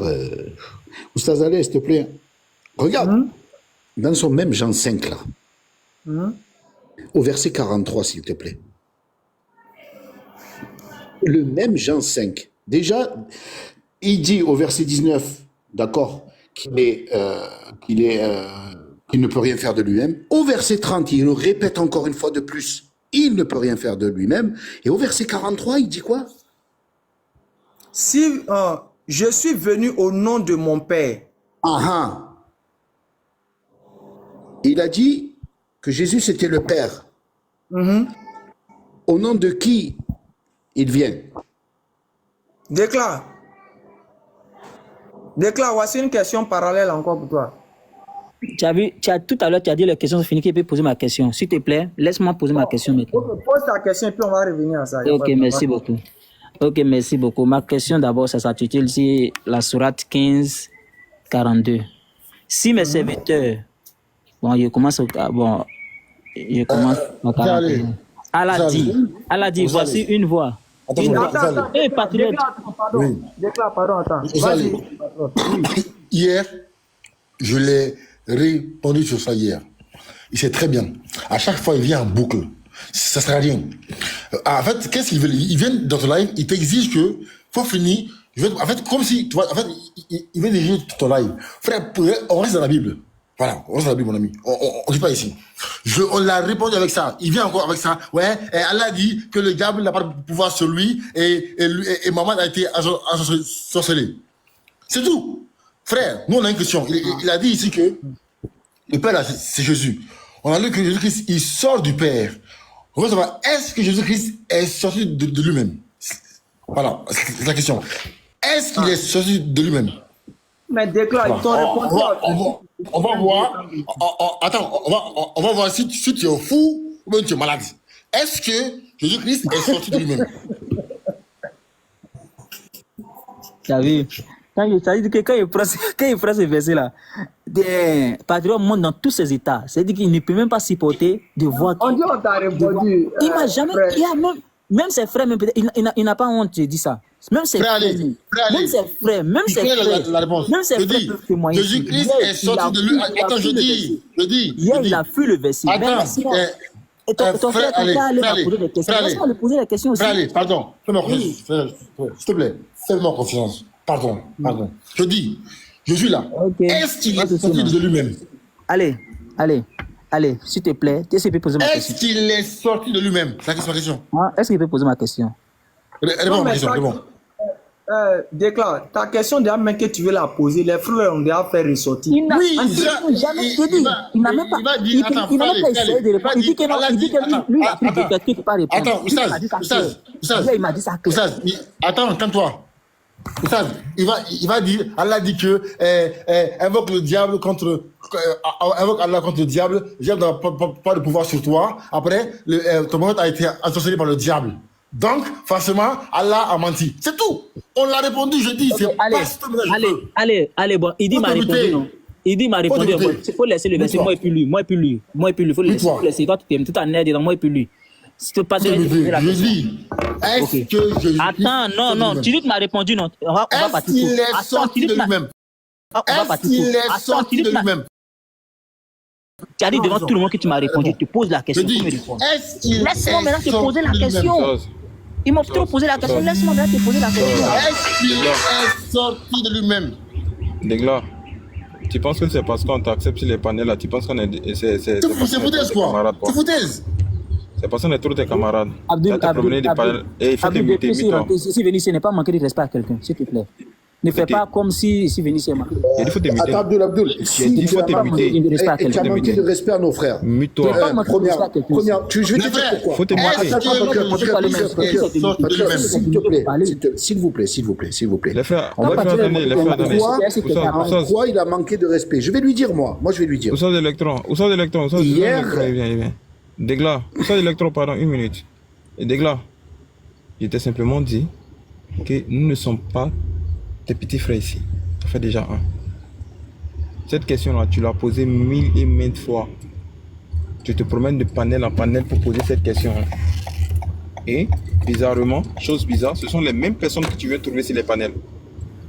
Oustaz, allez, s'il te plaît. Regarde, dans son même Jean 5, là, au verset 43, s'il te plaît. Le même Jean 5. Déjà, il dit au verset 19, d'accord, qu'il ne peut rien faire de lui-même. Au verset 30, il le répète encore une fois de plus. Il ne peut rien faire de lui-même. Et au verset 43, il dit quoi? Si je suis venu au nom de mon Père. Il a dit que Jésus, c'était le Père. Au nom de qui il vient? Déclare, voici une question parallèle encore pour toi. Tout à l'heure, tu as dit la question, c'est fini, qu'il peut poser ma question. S'il te plaît, laisse-moi poser ma question maintenant. Ok, pose ta question et puis on va revenir à ça. Ok, merci beaucoup. Ok, merci beaucoup. Ma question d'abord, ça s'intitule si la sourate 15, 42. Si mes serviteurs, je commence au 41. Allah dit, voici une voix. Attends, patriote. Déclare, pardon, attends. Hier, Je l'ai répondu sur ça hier. Il sait très bien. À chaque fois, il vient en boucle. Ça sert à rien. En fait, qu'est-ce qu'ils veulent? Ils viennent dans ton live, ils t'exigent que faut finir. En fait, comme si, tu vois, en fait, ils veulent exiger ton live. Frère, on reste dans la Bible. Voilà, on reste dans la Bible, mon ami. On dit pas ici. On l'a répondu avec ça. Il vient encore avec ça. Ouais, et Allah dit que le diable n'a pas de pouvoir sur lui et Mohamed a été sorcelé. C'est tout. Frère, nous on a une question. Il a dit ici que le Père là, c'est Jésus. On a lu que Jésus-Christ, il sort du Père. On veut savoir, est-ce que Jésus-Christ est sorti de lui-même? Voilà, c'est la question. Est-ce qu'il est sorti de lui-même? Mais déclare, ils t'ont répondu. On va voir. Attends, on va voir si tu es fou ou bien tu es malade. Est-ce que Jésus-Christ est sorti de lui-même? Tu as vu? Ça veut dire que quand il prend ce verset-là, des patriotes montent dans tous ces états. C'est-à-dire qu'il ne peut même pas supporter de voir. On dit on t'a répondu. Il m'a jamais. Il y a même ses frères, même il n'a pas honte, je dis ça. Même ses frères, même ses frères, même ses frères peuvent témoigner. Jésus-Christ est sorti de lui. Attends, je dis. Hier, il a fui le verset. Attends, ton frère, laisse-moi lui poser la question aussi. Frère, pardon. Fais-moi confiance. S'il te plaît, fais-moi confiance. Pardon. Je dis, je suis là. Okay. Est-ce qu'il est sorti de lui-même? Allez, s'il te plaît, est-ce qu'il peut poser ma question? Est-ce qu'il est sorti de lui-même? C'est ma question. Est-ce qu'il peut poser ma question? Réponds à ma question, réponds. Déclare, ta question déjà même que tu veux la poser, les frères ont déjà fait ressortir. Il n'a même pas essayé de répondre. Il dit que non, lui, il a pris des questions, il ne peut pas répondre. Attends, Oustaz, il m'a dit ça. Attends, calme-toi. Oustaz, il va dire, Allah dit que invoque le diable contre invoque Allah contre le diable n'a pas de pouvoir sur toi. Après, ton mari a été assassiné par le diable. Donc, forcément, Allah a menti. C'est tout. On l'a répondu, je dis. Okay, allez, bon. Il dit m'a répondu, non. Il dit m'a répondu. Il faut laisser le verset. Moi et puis lui. Il faut laisser. Toi, tu es tout en air dedans. Moi et puis lui. Si tu passes je dis. Est-ce que je. Attends, non. Tu dis que tu m'as répondu, non. On va partir. Est-ce qu'il est sorti de lui-même? Est-ce qu'il est sorti de lui-même? Tu as dit devant tout le monde que tu m'as répondu. Tu poses la question. Laisse-moi maintenant te poser la question. Ils m'ont trop posé la question. Laisse-moi maintenant te poser la question. Est-ce qu'il est sorti de lui-même? Dégla, tu penses que c'est parce qu'on t'accepte sur les panels là, tu penses qu'on est. C'est foutaise quoi? C'est foutaise. C'est parce qu'on est tous tes camarades. Abdul, il faut te muter, si Vénitieux n'est pas manquer de respect à quelqu'un, s'il te plaît. Ne fais pas comme si Vénitieux est manqué. Il faut te muter. Attends, Abdul, il faut te muter. Tu as manqué de respect à nos frères. Mute-toi. Je vais te dire pourquoi. Faut te muter. S'il vous plaît. Les frères, pourquoi il a manqué de respect? Je vais lui dire, moi je vais lui dire. Où sont les électrons? Hier. Il vient. Dégla, où sont les électrons, pardon, 1 minute. Et Dégla, je t'ai simplement dit que nous ne sommes pas tes petits frères ici. Ça fait déjà un. Cette question-là, tu l'as posée 1000 et maintes fois. Tu te promènes de panel en panel pour poser cette question. Et, bizarrement, chose bizarre, ce sont les mêmes personnes que tu veux trouver sur les panels.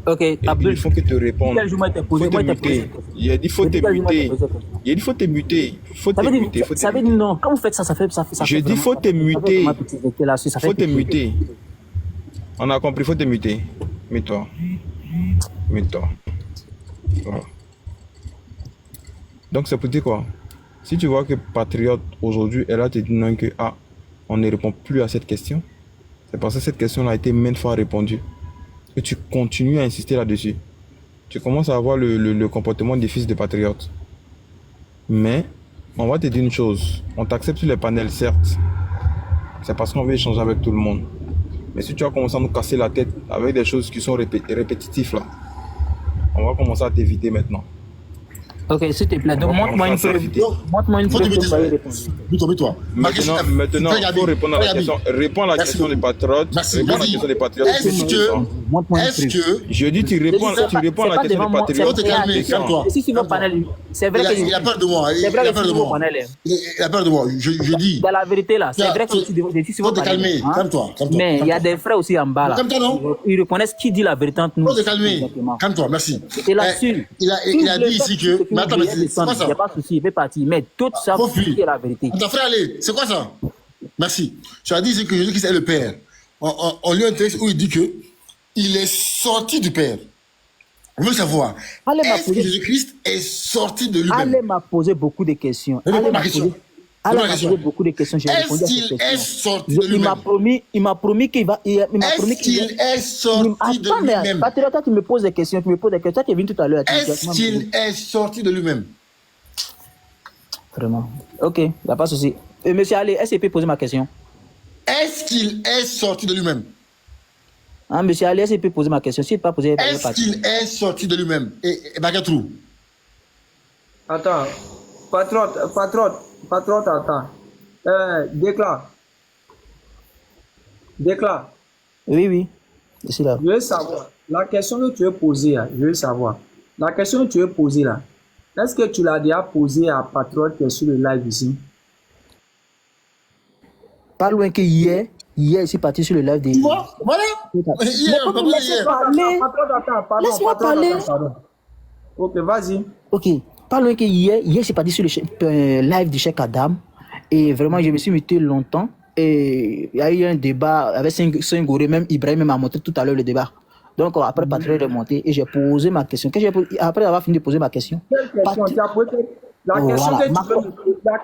Ok, Abdul, il faut que tu répondes. Quel jour moi t'ai posé? Il a dit faut te muter. Il a dit faut te muter. Ça veut dire non. Quand vous faites ça, ça fait. Je dis faut te muter. Faut te muter. On a compris, faut te muter. Mets-toi. Voilà. Donc c'est pour dire quoi? Si tu vois que Patriote aujourd'hui, elle a te dit non que on ne répond plus à cette question, c'est parce que cette question a été maintes fois répondue. Et tu continues à insister là-dessus. Tu commences à avoir le comportement des fils de Patriote. Mais on va te dire une chose. On t'accepte sur les panels, certes. C'est parce qu'on veut échanger avec tout le monde. Mais si tu vas commencer à nous casser la tête avec des choses qui sont répétitives là, on va commencer à t'éviter maintenant. Ok, s'il te plaît, donc montre-moi une preuve. Montre-moi une preuve que vous avez répondu. Toi. Maintenant, il faut répondre à la question. Réponds à la question des patriotes. Réponds à la question des patriotes. Montre-moi une preuve. Je dis, tu réponds à la question des patriotes. Si sur vos panels, c'est vrai que Il a peur de moi. c'est vrai que sur vos panels. Il a peur de moi. Je dis. Dans la vérité, là, c'est vrai que je suis sur vos Faut te calmer. panels. Calme-toi. Mais il y a des frères aussi en bas, là. Calme-toi, non? Ils reconnaissent qui dit la vérité entre nous. Faut te calmer. Calme-toi, merci. Et là-dessus, Il a dit ici que. Mais attends, mais c'est quoi il n'y a ça? pas de souci, il fait partie. Mais tout ça, Faut c'est fuir. la vérité. Attends, frère, allez, c'est quoi ça? Merci. Tu as dit ici que Jésus-Christ est le Père. On lit un texte où il dit que il est sorti du Père. On veut savoir, Allez, est-ce que Jésus-Christ est sorti de lui-même? Allez m'a posé beaucoup de questions. Réponds à ma question. Allez m'a posé beaucoup de questions. J'ai répondu à ces Est-ce qu'il questions. est sorti de lui-même? Il m'a promis qu'il va. Est-ce qu'il est sorti de Attends, mais lui-même? Patriot, toi, tu me poses des questions. Tu me poses des questions. Toi, tu es venu tout à l'heure. Est-ce qu'il est sorti de lui-même? Vraiment. Ok, il n'y a pas de souci. Monsieur Ali, est-ce qu'il peut poser ma question? Est-ce qu'il est sorti de lui-même? Hein, monsieur Ali, est-ce qu'il peut poser ma question? S'il ne peut pas poser, il Est-ce qu'il est sorti de lui-même? Et Bagatrou. Attends, patriote, attends. Déclare. Oui. Je suis là. Je veux savoir, la question que tu veux poser, là, La question que tu veux poser là, est-ce que tu l'as déjà posée à Patriote qui est sur le live ici? Pas loin que hier, je suis parti sur le live des. Voilà. Laisse-moi parler. Ok, vas-y. Ok, pas loin que hier, je suis parti sur le live du Cheikh Adam. Et vraiment, je me suis muté longtemps. Et il y a eu un débat avec Saint-Goré, même Ibrahim m'a montré tout à l'heure le débat. Donc après, Patriot est remonté et j'ai posé ma question. Après avoir fini de poser ma question. Quelle question tu as posé? La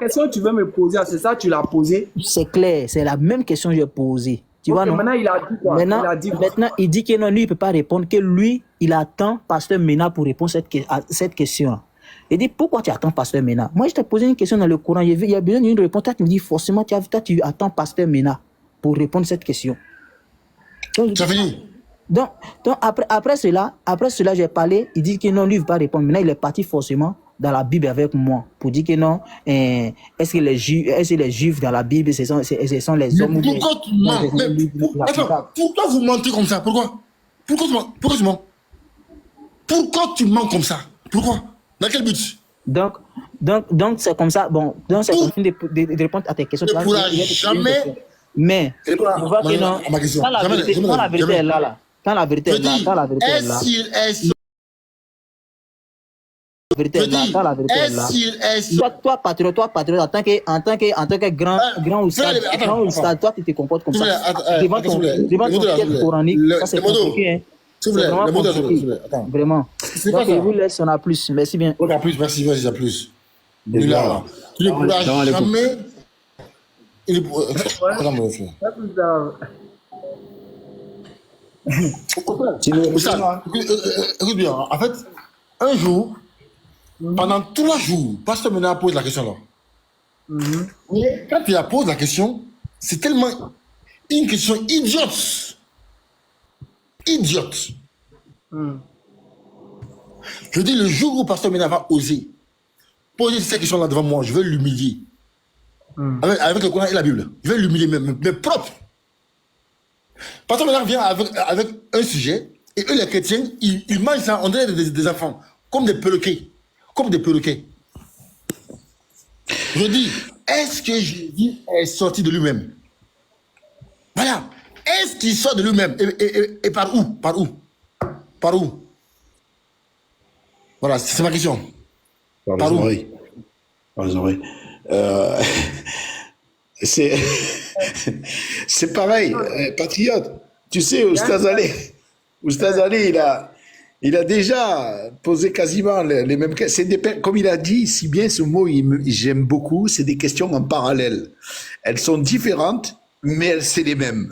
question que tu veux me poser, c'est ça, tu l'as posée? C'est clair, c'est la même question que j'ai posée. Tu vois, non? Maintenant, il a dit quoi? Maintenant, il dit que non, lui, il ne peut pas répondre, que lui, il attend Pasteur Mena pour répondre à cette question. Il dit, pourquoi tu attends Pasteur Mena? Moi, je t'ai posé une question dans le Coran, il y a besoin d'une réponse. Toi, tu me dis, forcément, tu attends Pasteur Mena pour répondre à cette question. Donc, tu as fini? Donc après cela, j'ai parlé, il dit que non, lui, il ne veut pas répondre. Maintenant, il est parti forcément dans la Bible avec moi pour dire que non, est-ce que les Juifs dans la Bible, ce sont les hommes? Pourquoi tu mens? Pourquoi vous mentez comme ça? Pourquoi tu mens? Pourquoi tu mens comme ça? Pourquoi? Dans quel but? Donc c'est comme ça. Bon, donc c'est comme de répondre à tes questions. Tu ne pourras jamais. Mais je vois que non. Quand la vérité est là. Quand la vérité est là. Est-ce qu'il est Toi, patriote, en tant que grand oustad, toi, tu te comportes comme ça. Devant ton texte coranique, ça c'est compliqué. S'il vous plaît, le mot de vraiment. Donc, je vous laisse, on a plus. Merci bien. On a plus, merci, vas-y, à plus. Tu ne pourras jamais. Écoute bien, en fait, un jour, pendant 3 jours, Pasteur Mena pose la question là. Et quand il la pose la question, c'est tellement une question idiote. Je dis, le jour où Pasteur Mena va oser poser cette question-là devant moi, je vais l'humilier. Avec le Coran et la Bible. Je vais l'humilier, mais propre. Pasteur Mena vient avec un sujet, et eux, les chrétiens, ils mangent ça, on dirait des enfants, comme des perroquets. Je dis, est-ce que Jésus est sorti de lui-même? Voilà. Est-ce qu'il sort de lui-même? Et par où? Voilà, c'est ma question. Par les oreilles. Par les oreilles. C'est pareil, patriote. Tu sais, Oustaz Ali, il a déjà posé quasiment les mêmes questions. Comme il a dit, si bien ce mot, j'aime beaucoup, c'est des questions en parallèle. Elles sont différentes, mais c'est les mêmes.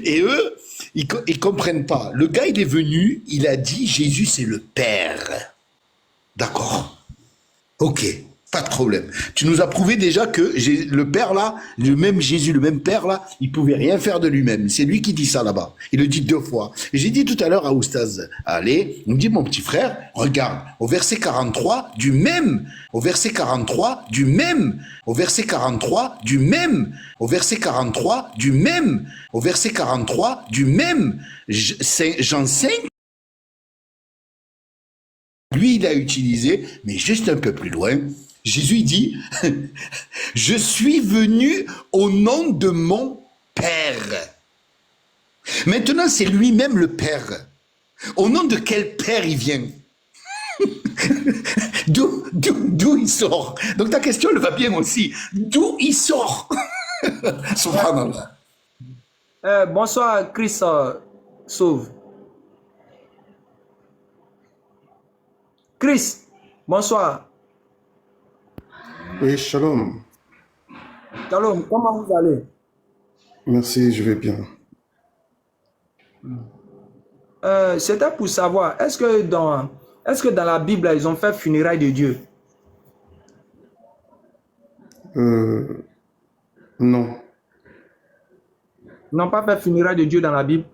Et eux, ils comprennent pas. Le gars, il est venu, il a dit, Jésus, c'est le Père. D'accord. Ok. Pas de problème. Tu nous as prouvé déjà que le Père là, le même Jésus, le même Père là, il pouvait rien faire de lui-même. C'est lui qui dit ça là-bas. Il le dit 2 fois. Et j'ai dit tout à l'heure à Oustaz, allez, il me dit mon petit frère, regarde, au verset 43 du même, au verset 43 du même, au verset 43 du même, au verset 43 du même, au verset 43 du même, Jean 5, lui il a utilisé, mais juste un peu plus loin. Jésus dit, je suis venu au nom de mon Père. Maintenant, c'est lui-même le Père. Au nom de quel Père il vient? D'où il sort? Donc ta question, elle va bien aussi. D'où il sort? Subhanallah. Bonsoir, Chris Sauve. Chris, bonsoir. Oui, shalom. Shalom, comment vous allez? Merci, je vais bien. C'était pour savoir, est-ce que dans la Bible, ils ont fait funérailles de Dieu? Non. Ils n'ont pas fait funérailles de Dieu dans la Bible?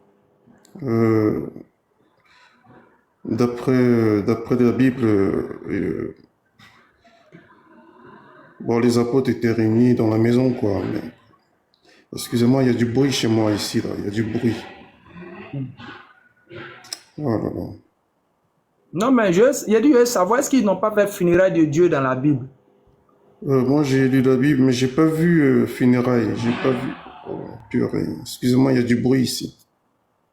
D'après la Bible, bon, les apôtres étaient réunis dans la maison, quoi. Mais, excusez-moi, il y a du bruit chez moi ici, là. Il y a du bruit. Oh là là. Non, mais il a dû savoir, est-ce qu'ils n'ont pas fait funérailles de Dieu dans la Bible? Moi, j'ai lu la Bible, mais j'ai pas vu funérailles. J'ai pas vu. Oh, purée. Excusez-moi, il y a du bruit ici.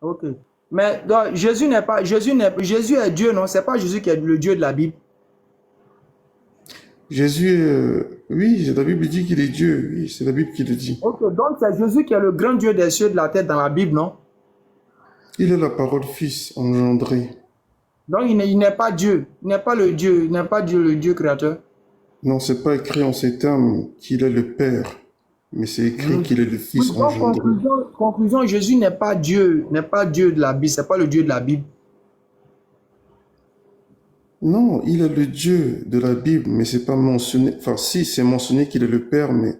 Ok. Mais donc, Jésus est Dieu, non? C'est pas Jésus qui est le Dieu de la Bible. Jésus, oui, la Bible dit qu'il est Dieu. Oui, c'est la Bible qui le dit. Ok, donc c'est Jésus qui est le grand Dieu des cieux et de la terre dans la Bible, non? Il est la parole fils engendré. Donc il n'est pas Dieu. Il n'est pas le Dieu. Il n'est pas Dieu, le Dieu créateur. Non, c'est pas écrit en ces termes qu'il est le Père, mais c'est écrit qu'il est le Fils engendré. Conclusion, Jésus n'est pas Dieu de la Bible, c'est pas le Dieu de la Bible. Non, il est le Dieu de la Bible, mais c'est pas mentionné. Enfin, si, c'est mentionné qu'il est le Père, mais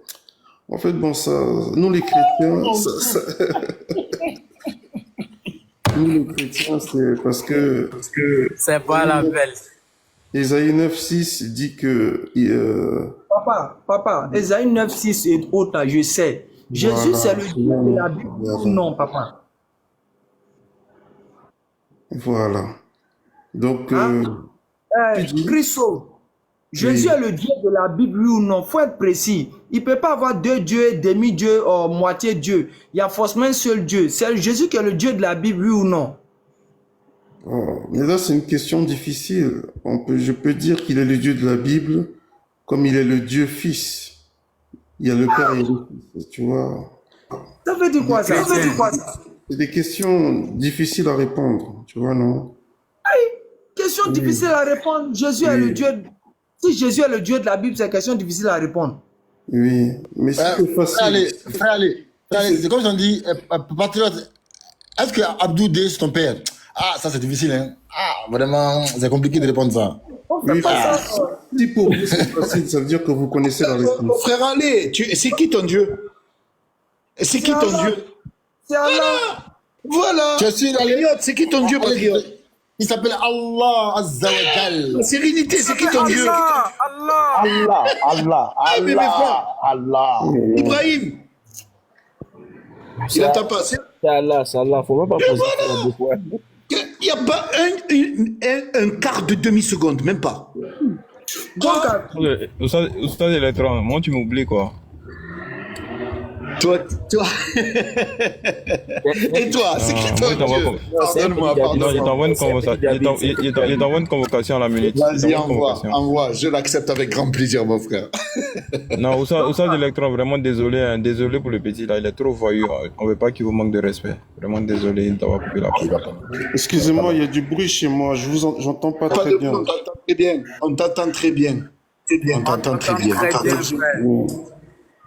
en fait, bon, ça, nous les chrétiens, nous les chrétiens, c'est parce que c'est pas la belle. Ésaïe 9,6 dit que Papa, Ésaïe 9,6 et autres, je sais. Jésus, voilà, c'est le Dieu de la Bible ou non, papa? Voilà. Donc, Christo, Jésus est le Dieu de la Bible, oui ou non? Il faut être précis. Il ne peut pas avoir 2 dieux, demi-dieu, moitié Dieu. Il y a forcément un seul Dieu. C'est Jésus qui est le Dieu de la Bible, oui ou non? oh, mais là, c'est une question difficile. Je peux dire qu'il est le Dieu de la Bible, comme il est le Dieu Fils. Il y a le Père et le Fils, tu vois. Ça veut dire quoi, ça? C'est des questions difficiles à répondre, tu vois, non? Question difficile à répondre. Jésus est le Dieu. Si Jésus est le Dieu de la Bible, c'est une question difficile à répondre. Oui, mais c'est facile. Frère Ali, c'est comme si on dit, patriote, est-ce que Abdou D, c'est ton père? Ah, ça c'est difficile, hein. Ah, vraiment, c'est compliqué de répondre ça. Oui, si pour vous c'est facile, ça veut dire que vous connaissez la réponse. Frère Ali, c'est qui ton Dieu? C'est qui ton Dieu? C'est Allah. Voilà. Je suis patriote, c'est qui ton Dieu, patriote? Il s'appelle Allah Azza wa Jal. La sérénité, c'est qui ton Dieu? Allah. Ibrahim. Il n'entend pas. C'est Allah, faut même pas poser ça deux fois. Il n'y a pas un quart de demi-seconde, même pas. Donc, Oustaz Electron, moi tu m'oublies quoi. Toi. Et toi, c'est qui ton Dieu? Pardonne-moi. Non, il t'envoie une convocation. Il t'envoie une convocation à la minute. Vas-y, envoie. Je l'accepte avec grand plaisir, mon frère. Non, Oustaz Electron, vraiment désolé, hein, désolé pour le petit là, il est trop voyou. On veut pas qu'il vous manque de respect. Vraiment désolé d'avoir coupé la parole. Excusez-moi, il y a du bruit chez moi. J'entends pas très bien. On t'entend très bien. On t'entend très bien. On t'entend très bien.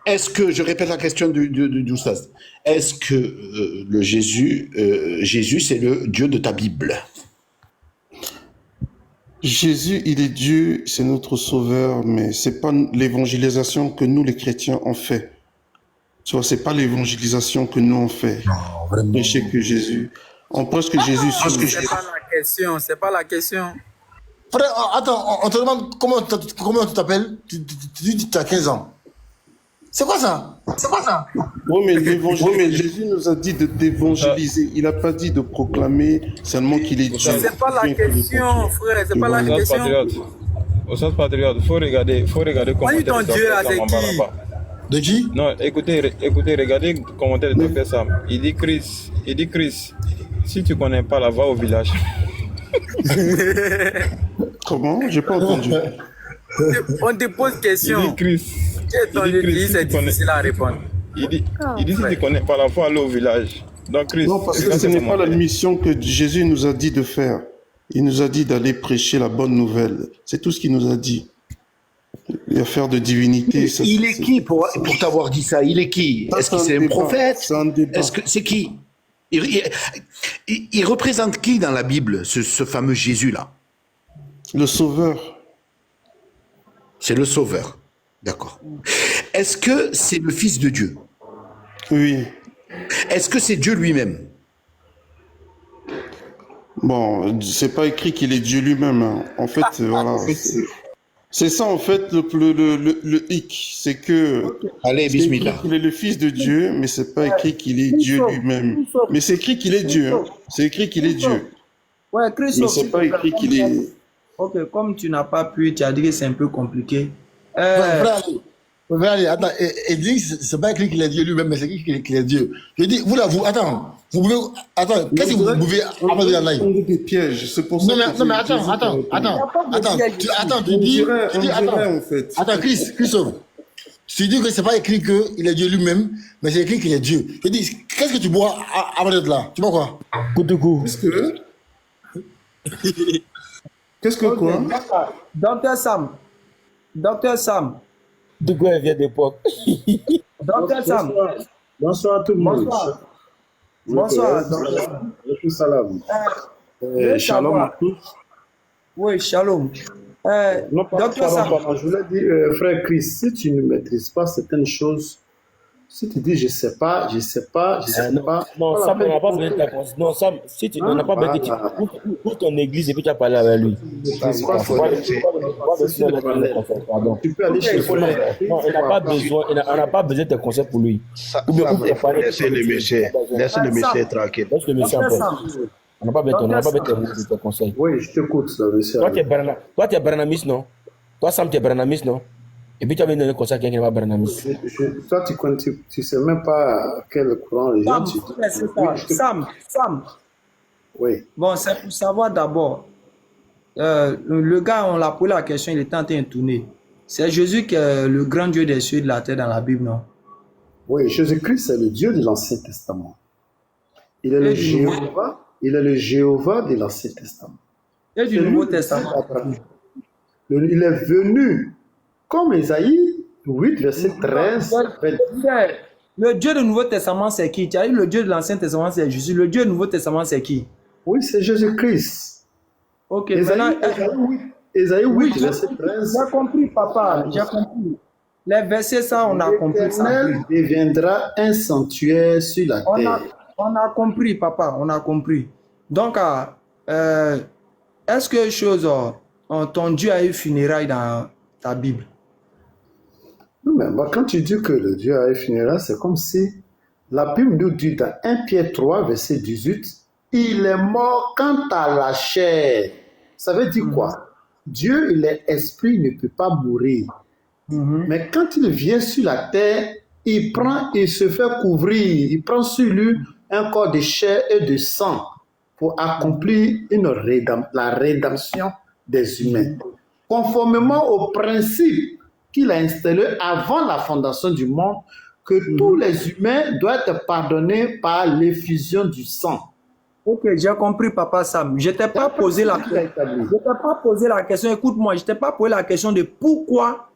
Est-ce que, je répète la question du Oustaz, est-ce que le Jésus c'est le Dieu de ta Bible? Jésus, il est Dieu, c'est notre sauveur, mais c'est pas l'évangélisation que nous, les chrétiens, on fait. Tu vois, c'est pas l'évangélisation que nous, on fait. Non, vraiment. Prêcher que Jésus. On prêche que Jésus C'est sauve. pas la question, c'est pas la question. Frère, attends, on te demande comment tu t'appelles. Tu dis que tu as 15 ans. C'est quoi ça? Oui, mais Jésus nous a dit d'évangéliser. Il n'a pas dit de proclamer seulement qu'il est Dieu. C'est pas la question, frère, c'est pas la Au question. sens patriote, faut regarder comment Dis ton Dieu là, c'est qui? De qui? Non, écoutez, regardez le commentaire de Dr Sam. Il dit Chris, si tu connais pas la voie au village. Comment? J'ai pas entendu. On te pose question. Il dit Chris. C'est difficile à répondre. Il dit si tu connais pas la voie, aller au village. Donc Chris, Non, parce que ce n'est pas la mission que Jésus nous a dit de faire. Il nous a dit d'aller prêcher la bonne nouvelle. C'est tout ce qu'il nous a dit. Et affaire de divinité. Ça, Il est qui pour t'avoir dit ça? Il est qui? Ça, Est-ce que c'est c'est un un débat. prophète? C'est un débat. Est-ce que c'est qui? Il représente qui dans la Bible, ce fameux Jésus-là? Le sauveur. C'est le Sauveur. D'accord. Est-ce que c'est le Fils de Dieu? Oui. Est-ce que c'est Dieu lui-même? Bon, c'est pas écrit qu'il est Dieu lui-même. Hein. En fait, voilà. C'est ça, en fait, le hic. C'est que. Allez, C'est écrit bismillah. qu'il est le Fils de Dieu, mais c'est pas écrit qu'il est Dieu lui-même. Mais c'est écrit qu'il est Dieu. Hein. C'est écrit qu'il est Dieu. Ouais, Mais Christophe. c'est pas écrit qu'il est. Ok, comme tu n'as pas pu, tu as dit que c'est un peu compliqué. Frère, attends, il dit que c'est pas écrit qu'il est Dieu lui-même, mais c'est écrit qu'il est Dieu. Je dis, attends, vous pouvez, attends, qu'est-ce que vous pouvez avoir de la live? On est des pièges, c'est pour ça. Non, mais attends, tu dis, en fait. attends, Christophe, tu dis que c'est pas écrit qu'il est Dieu lui-même, mais c'est écrit qu'il est Dieu. Je dis, qu'est-ce que tu bois avant d'être là? Tu bois quoi? Qu'est-ce que quoi? Docteur Sam. De quoi elle vient d'époque? Docteur Sam. Bonsoir à tout le monde. Bonsoir. Salam. Shalom à tous. Oui, shalom. Non, Docteur Sam. je voulais dire, frère Chris, si tu ne maîtrises pas certaines choses, si tu dis je sais pas. Non, Sam, on n'a pas besoin de ta conscience. Non, Sam, si tu n'en as pas besoin, ouvre ton église et puis tu as parlé avec lui. Pardon. Tu peux aller chez le Non, on n'a pas besoin de tes conseils pour lui. Laissez le monsieur tranquille. Laisse le monsieur en paix. On n'a pas besoin de tes conseils. Oui, je t'écoute, monsieur. Toi, tu es branamiste, non? Toi, Sam, tu es branamiste, non? Et puis tu as donné un conseil à quelqu'un qui n'est pas branamiste. Toi, tu sais même pas quel courant les gens. Sam. Oui. Bon, c'est pour savoir d'abord. Le gars, on l'a posé la question, il était en train de tourner. C'est Jésus qui est le grand Dieu des cieux et de la terre dans la Bible, non? Oui, Jésus-Christ est le Dieu de l'Ancien Testament. Il est le Jéhovah. Il est le Jéhovah de l'Ancien Testament. Et du Nouveau Testament. Il est venu, comme Ésaïe 8, verset 13. Le Dieu du Nouveau Testament, c'est qui? Tu as dit le Dieu de l'Ancien Testament, c'est Jésus. Le Dieu du Nouveau Testament, c'est qui? Oui, c'est Jésus-Christ. Ok, Ésaïe 8, oui, verset 13. j'ai compris, papa, j'ai compris. Les versets, ça, on a compris. L'Éternel deviendra un sanctuaire sur la terre. On a compris, papa, on a compris. Donc, est-ce que ton Dieu a eu funérailles dans ta Bible? Non, mais quand tu dis que le Dieu a eu funérailles, c'est comme si la Bible nous dit dans 1 Pierre 3, verset 18, il est mort quant à la chair. Ça veut dire quoi? Dieu, il est esprit, il ne peut pas mourir. Mais quand il vient sur la terre, il se fait couvrir, il prend sur lui un corps de chair et de sang pour accomplir la rédemption des humains. Conformément au principe qu'il a installé avant la fondation du monde, que tous les humains doivent être pardonnés par l'effusion du sang. Ok, j'ai compris, papa Sam. Je ne t'ai pas posé la question. Écoute-moi, je ne t'ai pas posé la question de pourquoi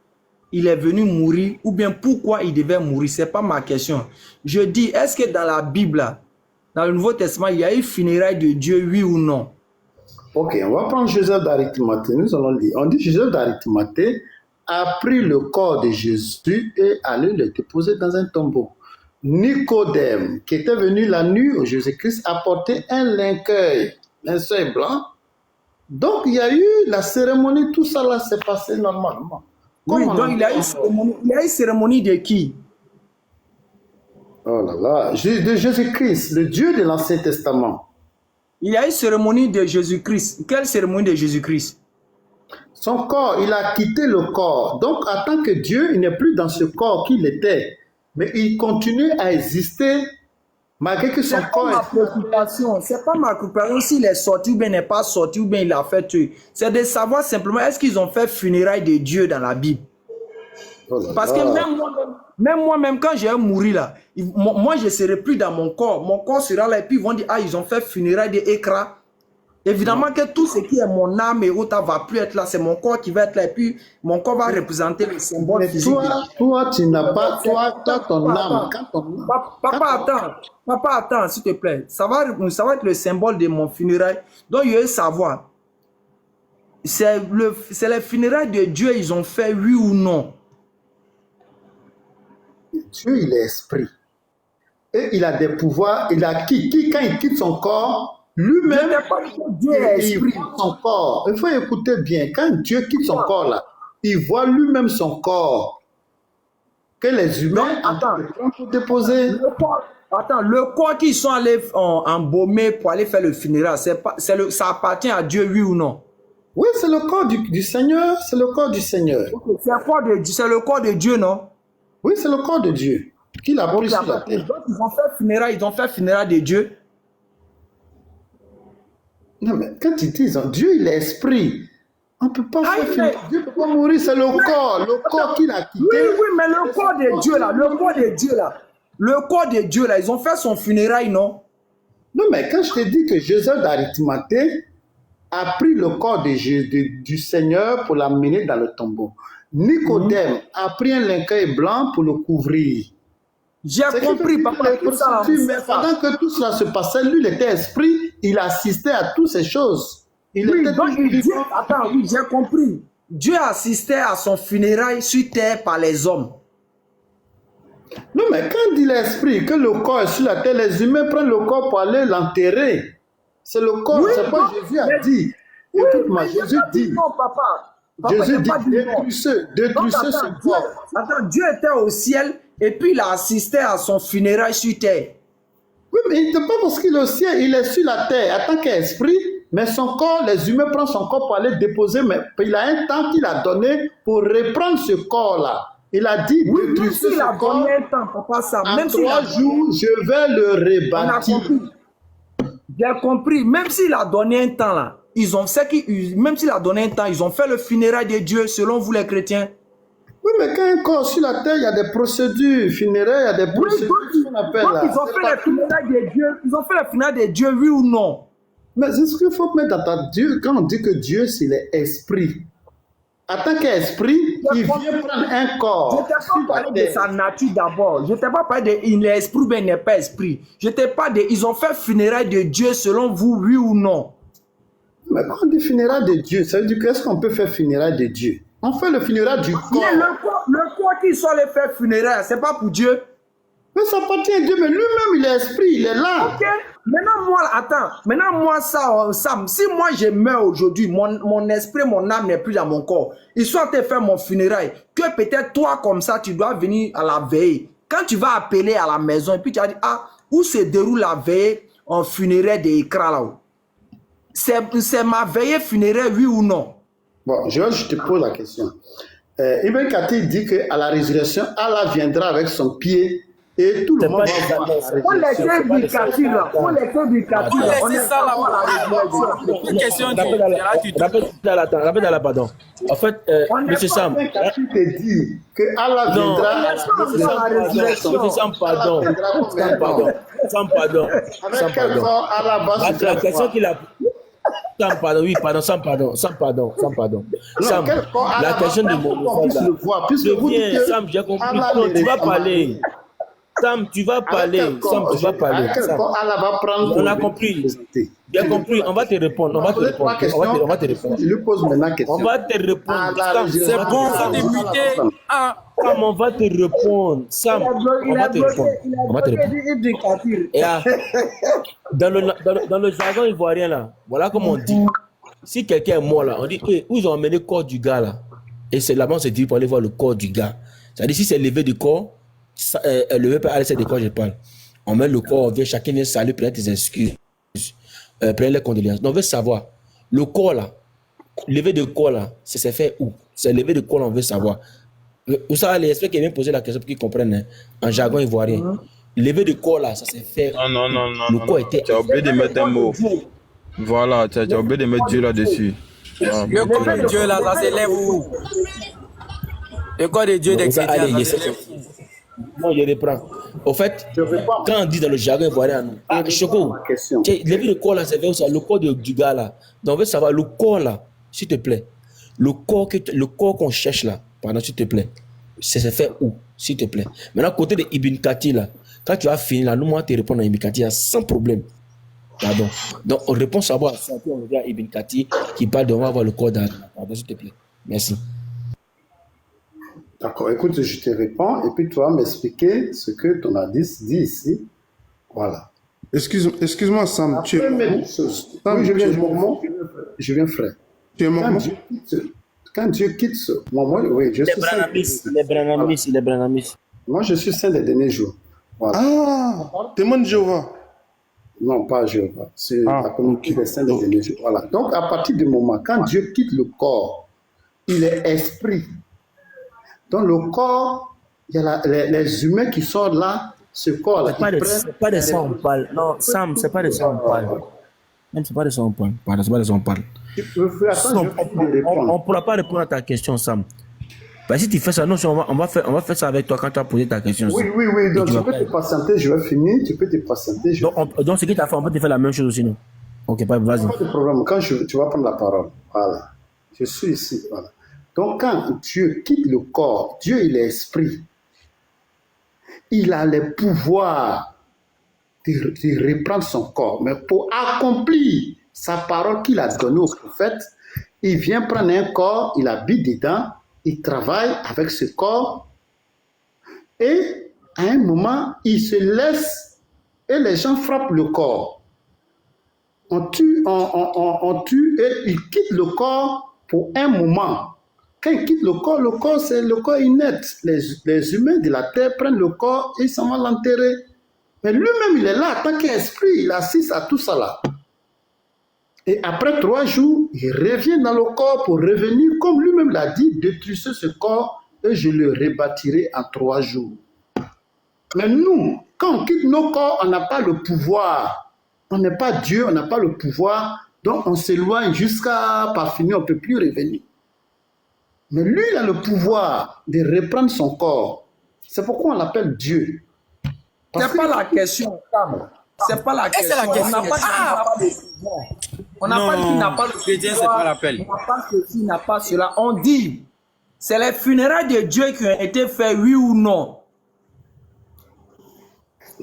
il est venu mourir ou bien pourquoi il devait mourir. Ce n'est pas ma question. Je dis, est-ce que dans la Bible, dans le Nouveau Testament, il y a eu funérailles de Dieu, oui ou non? Ok, on va prendre Joseph d'Arimathée. Nous allons lire. On dit Joseph d'Arimathée a pris le corps de Jésus et allé le déposer dans un tombeau. Nicodème, qui était venu la nuit au Jésus-Christ, a porté un linceul blanc. Donc, il y a eu la cérémonie, tout ça là s'est passé normalement. Oui, donc il y a une cérémonie de qui? Oh là là, de Jésus-Christ, le Dieu de l'Ancien Testament. Il y a une cérémonie de Jésus-Christ. Quelle cérémonie de Jésus-Christ? Son corps, il a quitté le corps. Donc, en tant que Dieu, il n'est plus dans ce corps qu'il était. Mais il continue à exister malgré que son corps est... C'est pas ma préoccupation s'il est sorti ou bien n'est pas sorti ou bien il a fait tuer. C'est de savoir simplement est-ce qu'ils ont fait funérailles de Dieu dans la Bible. Oh là Parce que même moi-même, quand j'ai mouru là, moi je ne serai plus dans mon corps. Mon corps sera là et puis ils vont dire, ah, ils ont fait funérailles d'écran. Évidemment que tout ce qui est mon âme et autres va plus être là. C'est mon corps qui va être là et puis mon corps va représenter le symbole mais physique. Toi, tu n'as pas, toi, ton âme. Papa, attends, s'il te plaît. Ça va être le symbole de mon funérail. Donc, il veut savoir. C'est les funérailles de Dieu, ils ont fait oui ou non? Dieu, il est esprit. Et il a des pouvoirs. Il a quand il quitte son corps, lui-même, il voit son corps. Il faut écouter bien. Quand Dieu quitte son corps là, il voit lui-même son corps. Que les humains pour déposer. Le corps qu'ils sont allés embaumer pour aller faire le funérail, ça appartient à Dieu, oui ou non? Oui, c'est le corps du Seigneur. C'est le corps du Seigneur. Okay, c'est le corps de Dieu, non? Oui, c'est le corps de Dieu. Qu'il a pris sur la terre. Donc, ils ont fait funérailles de Dieu. Non, mais quand ils disent Dieu, il est esprit. On ne peut pas faire funérailles. Dieu ne peut pas mourir, c'est le corps qu'il a quitté. Oui, mais le corps de Dieu là, ils ont fait son funérail, non? Non, mais quand je te dis que Joseph d'Arimathée a pris le corps du Seigneur pour l'amener dans le tombeau. Nicodème a pris un linceul blanc pour le couvrir. J'ai compris, papa. Mais pendant que tout cela se passait, lui, il était esprit, il assistait à toutes ces choses. J'ai compris. Dieu assistait à son funérail sur terre par les hommes. Non, mais quand il dit l'esprit, que le corps est sur la terre, les humains prennent le corps pour aller l'enterrer. C'est le corps, c'est pas Jésus a dit. Écoute-moi, Jésus dit. Non, papa. Jésus dit, détruisez ce corps. Attends, Dieu était au ciel et puis il a assisté à son funérail sur terre. Oui, mais il n'est pas parce qu'il est au ciel, il est sur la terre en tant qu'esprit, mais son corps, les humains prennent son corps pour aller déposer, mais il a un temps qu'il a donné pour reprendre ce corps-là. Il a dit, détruisez ce corps, en 3 jours, je vais le rebâtir. J'ai compris, même s'il a donné un temps là, même s'il a donné un temps, ils ont fait le funérail de Dieu selon vous les chrétiens. Oui, mais quand un corps sur la terre, il y a des procédures funéraires, il y a des procédures qu'on appelle là. Ils ont fait le funérail de Dieu, de Dieu, oui ou non? Mais c'est ce qu'il faut mettre dans ta Dieu. Quand on dit que Dieu, c'est l'esprit. En tant qu'esprit, il vient prendre un corps. Je ne t'ai pas parlé de sa nature d'abord. Je ne t'ai pas parlé de il est esprit ou bien il n'est pas esprit. Je t'ai pas dit ils ont fait funérailles de Dieu selon vous, oui ou non? Mais quand on dit funérailles de Dieu, ça veut dire qu'est-ce qu'on peut faire funérailles de Dieu? On fait le funérail du corps. Le corps qui sont les faire funérailles, c'est pas pour Dieu. Mais ça appartient à Dieu, mais lui-même il est esprit, il est là. Ok. Maintenant moi, Sam, si moi je meurs aujourd'hui, mon esprit, mon âme n'est plus dans mon corps. Ils sont en train de faire mon funérail. Que peut-être toi comme ça, tu dois venir à la veille. Quand tu vas appeler à la maison et puis tu vas dire, ah, où se déroule la veille en funérail d'écran là-haut? C'est ma veillée funéraire, oui ou non? Bon, je te pose la question. Ibn Kathir dit qu'à la résurrection, Allah viendra avec son pied et tout le monde va voir la résurrection. On laisse du Kathir là. On laisse ça là. Une question Rappelle dans la pardon. En fait, M. Sam. Ibn Kathir te dit que Allah viendra à la résurrection. Sans pardon. Avec quel corps Allah va se la question qu'il a. Sans pardon, oui, pardon, sans pardon. Sam, la question de mon frère, Sam, j'ai compris. Tu vas parler. Sam, tu vas parler. Avec quel Sam, corps, tu vas parler. avec quel Sam. corps Allah va prendre On a pour compris. présenter? Bien compris. On va te répondre. On va te Posez trois répondre. questions. On va te répondre. Je lui pose maintenant question. On va te répondre. Allah, Sam, je- C'est bon, Allah, faut débuter. Ah, Sam, on va te répondre. Sam, on va te répondre. On va te répondre. Et là, dans le jargon ivoirien, là, voilà comment on dit. Si quelqu'un est mort, là, on dit, hey, où ils ont emmené le corps du gars, là? Et c'est là-bas, on s'est dit pour aller voir le corps du gars. C'est-à-dire, si c'est levé du corps, levé par c'est de quoi je parle. On met le corps, on vient, chacun vient saluer, prendre tes excuses, prendre les condoléances. Donc, on veut savoir, le corps, là, levé de corps, là, c'est fait où? C'est levé de corps, là, on veut savoir. Vous savez, j'espère qu'il vient poser la question pour qu'ils comprennent, hein, en jargon ivoirien. Levé de corps, là, ça s'est fait. Non. Le corps était. Tu as oublié de mettre un mot. Voilà, tu as oublié de mettre Dieu là-dessus. le corps de Dieu là, ça s'élève où? Le corps de Dieu des chrétiens, ça s'élève où? Moi, je reprends. Au fait, quand on dit dans le jargon ivoirien, Choco, lever le corps là, c'est le corps du gars là. Donc, on veut savoir le corps là, s'il te plaît. Le corps qu'on cherche là, pardon, s'il te plaît. C'est fait où, s'il te plaît. Maintenant, côté de Ibn Kati là, quand tu as fini là, nous, moi, tu réponds à Ibn Kati sans problème. Pardon. Donc, on répond savoir ça, puis on revient à Ibn Kati qui parle de on va avoir le corps d'Adam. Pardon, s'il te plaît. Merci. D'accord, écoute, je te réponds et puis tu vas m'expliquer ce que ton hadith dit ici. Voilà. Excuse-moi, Sam. Oui, je viens, frère. Tu es mormon? Quand Dieu quitte ce moment, oui, je suis Les Branamis. Moi, je suis saint des derniers jours. Voilà. Ah, témoin de Jéhovah. Non, pas Jéhovah. C'est la communauté des saints des derniers jours. Voilà. Donc, à partir du moment, quand Dieu quitte le corps, il est esprit. Dans le corps, il y a les humains qui sont là, ce corps-là. C'est pas de ça on parle. Non, Sam, c'est pas de ça on parle. Même c'est pas de ça on parle. Pardon, c'est pas de ça on parle. On pourra pas répondre à ta question, Sam. Bah, si tu fais ça, non, on va faire ça avec toi quand tu as posé ta question. Oui. Donc, tu peux te patienter, je vais finir. Tu peux te patienter. Donc, ce que tu as fait, on peut te faire la même chose aussi, non? Ok, vas-y. Pas de problème. Quand tu vas prendre la parole, voilà. Je suis ici, voilà. Donc, quand Dieu quitte le corps, Dieu, il est esprit. Il a le pouvoir de reprendre son corps. Mais pour accomplir sa parole qu'il a donnée au prophète, il vient prendre un corps, il habite dedans, il travaille avec ce corps. Et à un moment, il se laisse et les gens frappent le corps. On tue et il quitte le corps pour un moment. Quand il quitte le corps, c'est le corps inerte. Les humains de la terre prennent le corps et ils s'en vont l'enterrer. Mais lui-même, il est là, tant qu'esprit, il assiste à tout ça là. Et après 3 jours, il revient dans le corps pour revenir, comme lui-même l'a dit, détruisez ce corps et je le rebâtirai en 3 jours. Mais nous, quand on quitte nos corps, on n'a pas le pouvoir. On n'est pas Dieu, on n'a pas le pouvoir. Donc on s'éloigne jusqu'à par finir, on ne peut plus revenir. Mais lui, il a le pouvoir de reprendre son corps. C'est pourquoi on l'appelle Dieu. C'est pas la question, Sam. C'est pas la question. On n'a pas dit on n'a pas dit qu'il n'a pas le pouvoir. On n'a pas dit qu'il n'a pas cela. On dit, c'est les funérailles de Dieu qui ont été faites, oui ou non?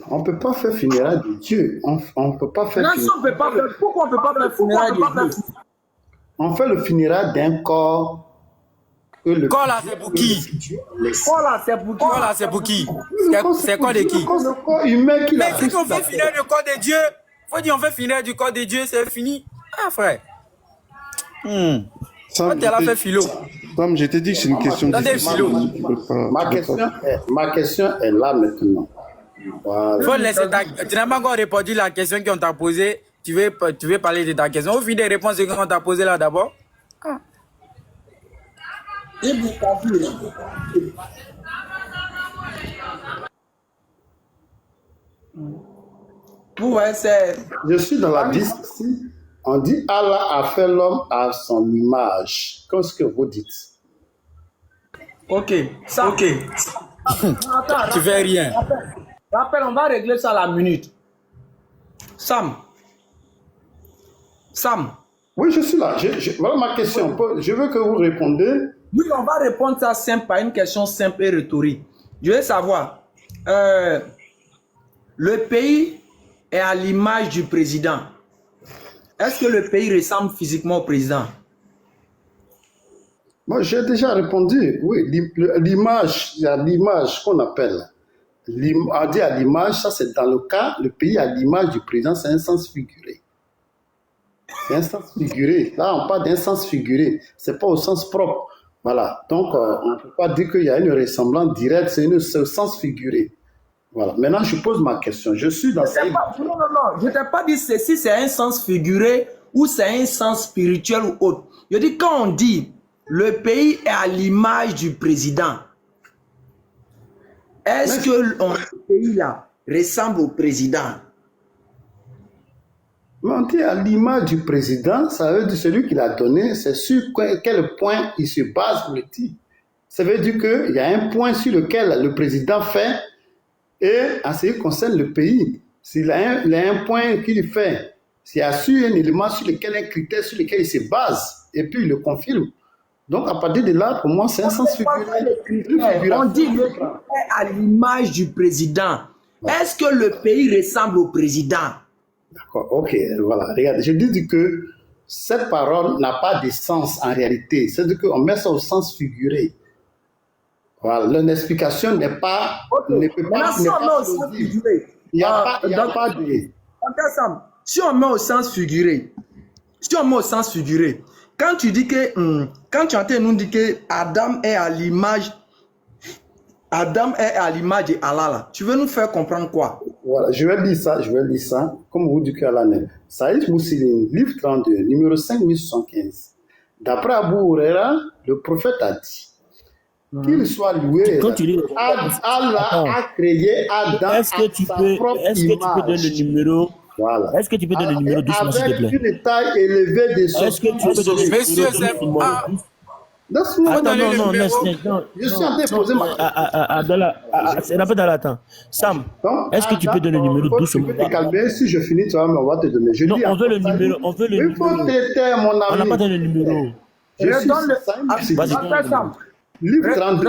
On ne peut pas faire funérailles de Dieu. On ne peut pas faire. Non, on peut pas faire. Pourquoi on ne peut pas faire funérailles de Dieu? On fait le funérail d'un corps. Le corps là, c'est pour qui? Le corps là, c'est pour qui? Corps là, c'est pour qui? C'est quoi de qui? Le corps humain qui l'a fait. Mais si on fait finir le corps de Dieu, faut dire on fait finir du corps de Dieu, c'est fini. Ah, frère. Sam, tu as fait philo. Sam, je t'ai dit que c'est une question difficile. Ma question est là maintenant. Voilà. Faut laisser tu n'as pas encore répondu à la question qu'on t'a posée. Tu veux parler de ta question. Au fil des réponses qu'on t'a posées là d'abord. Ah. Je suis dans la liste ici. On dit Allah a fait l'homme à son image. Qu'est-ce que vous dites? Ok. Ça. Ok. Attends, tu fais rien. Rappelle, on va régler ça à la minute. Sam. Oui, je suis là. Voilà ma question. Je veux que vous répondez. Oui, on va répondre ça simple à une question simple et rhétorique. Je veux savoir, Le pays est à l'image du président. Est-ce que le pays ressemble physiquement au président? Moi, j'ai déjà répondu. Oui, l'image, il y a l'image qu'on appelle. On dit à l'image, ça c'est dans le cas, le pays à l'image du président, c'est un sens figuré. C'est un sens figuré. Là, on parle d'un sens figuré. C'est pas au sens propre. Voilà. Donc, on ne peut pas dire qu'il y a une ressemblance directe, c'est un sens figuré. Voilà. Maintenant, je pose ma question. Je suis dans cette... Non. Je ne t'ai pas dit si c'est un sens figuré ou c'est un sens spirituel ou autre. Je dis quand on dit le pays est à l'image du président, est-ce que le pays-là ressemble au président? Mais on dit à l'image du président, ça veut dire celui qui l'a donné, c'est sur quel point il se base pour le dire. Ça veut dire qu'il y a un point sur lequel le président fait, et en ce qui concerne le pays, s'il a un point qu'il fait, c'est assuré un élément sur lequel, un critère sur lequel il se base, et puis il le confirme. Donc à partir de là, pour moi, c'est un sens figuré. On dit le pays est à l'image du président. Est-ce que le pays ressemble au président? D'accord, ok, voilà. Regarde, je dis que cette parole n'a pas de sens en réalité. C'est-à-dire qu'on met ça au sens figuré. Voilà, l'explication n'est pas... Ne peut pas, si on met au sens figuré, il n'y a pas de... Si on met au sens figuré, quand tu dis que... quand tu entends nous dire que Adam est à l'image de Allah, là, tu veux nous faire comprendre quoi? Voilà, je vais lire ça, comme vous dites qu'Allah n'est. Saïd Mousseline, livre 32, numéro 5075. D'après Abu Huraira, le prophète a dit qu'il soit loué. Allah a créé Adam à sa propre image. Est-ce que tu peux donner le numéro? Voilà. Est-ce que tu peux donner le numéro doucement, s'il te plaît? Avec une taille élevée de son. Est-ce que tu peux donner le numéro? Attends, non, je suis en train de poser ma question. Abdallah, attends. Sam, est-ce que tu peux donner le numéro doucement? Tu peux te calmer, si je finis, tu vas me voir te donner. Non, on veut le numéro. Il faut t'aider, mon ami. On n'a pas donné le numéro. Livre 32.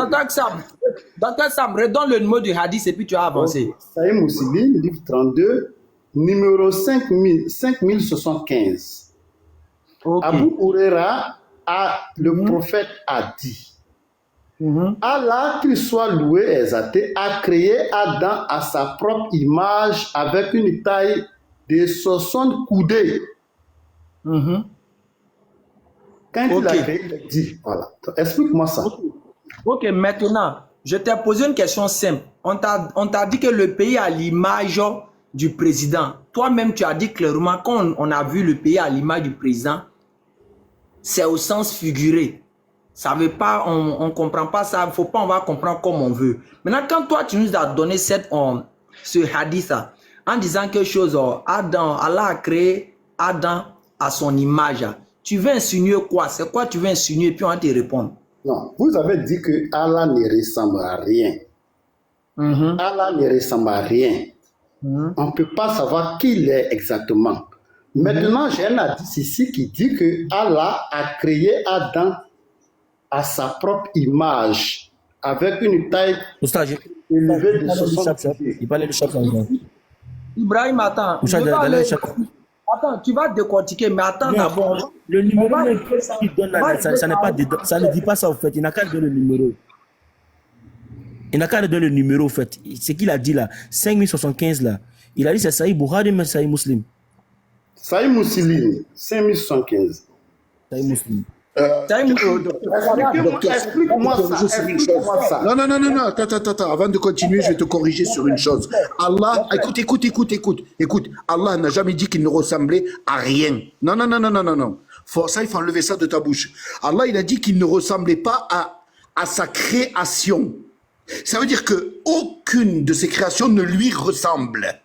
Docteur Sam, redonne le numéro du hadith et puis tu vas avancer. Saïd Mousseline, livre 32, numéro 5075. Okay. Abu Huraira, le prophète a dit, Allah, qu'il soit loué et exalté, a créé Adam à sa propre image avec une taille de 60 coudées. Quand il a créé, il a dit, voilà. Explique-moi ça. Ok, maintenant, je t'ai posé une question simple. On t'a dit que le pays a l'image du président. Toi-même, tu as dit clairement, quand on a vu le pays à l'image du président, c'est au sens figuré. Ça veut pas, on comprend pas ça. Faut pas, on va comprendre comme on veut. Maintenant, quand toi, tu nous as donné ce hadith en disant quelque chose, Allah a créé Adam à son image. Tu veux insinuer quoi? C'est quoi tu veux insinuer? Puis on va te répondre. Non, vous avez dit que Allah ne ressemble à rien. Allah ne ressemble à rien. On ne peut pas savoir qui il est exactement. Maintenant, j'ai un hadith ici qui dit que Allah a créé Adam à sa propre image, avec une taille élevée de 60. Il parlait de chapitre. Ibrahim, attends. Attends, tu vas décortiquer, mais attends d'abord. Le numéro qu'il donne là, ça n'est pas dedans. Ça ne dit pas ça au fait. Il n'a qu'à donner le numéro. Il n'a qu'à donner le numéro au fait. Ce qu'il a dit là, 5075 là. Il a dit c'est Saïd Bukhari, mais Saïd Muslim. Saïd Mousseline, 5075. Saïd Muslim. Explique-moi ça. Non, attends, avant de continuer, je vais te corriger sur une chose. Allah, écoute, Allah n'a jamais dit qu'il ne ressemblait à rien. Non. Ça, il faut enlever ça de ta bouche. Allah, il a dit qu'il ne ressemblait pas à sa création. Ça veut dire que aucune de ses créations ne lui ressemble.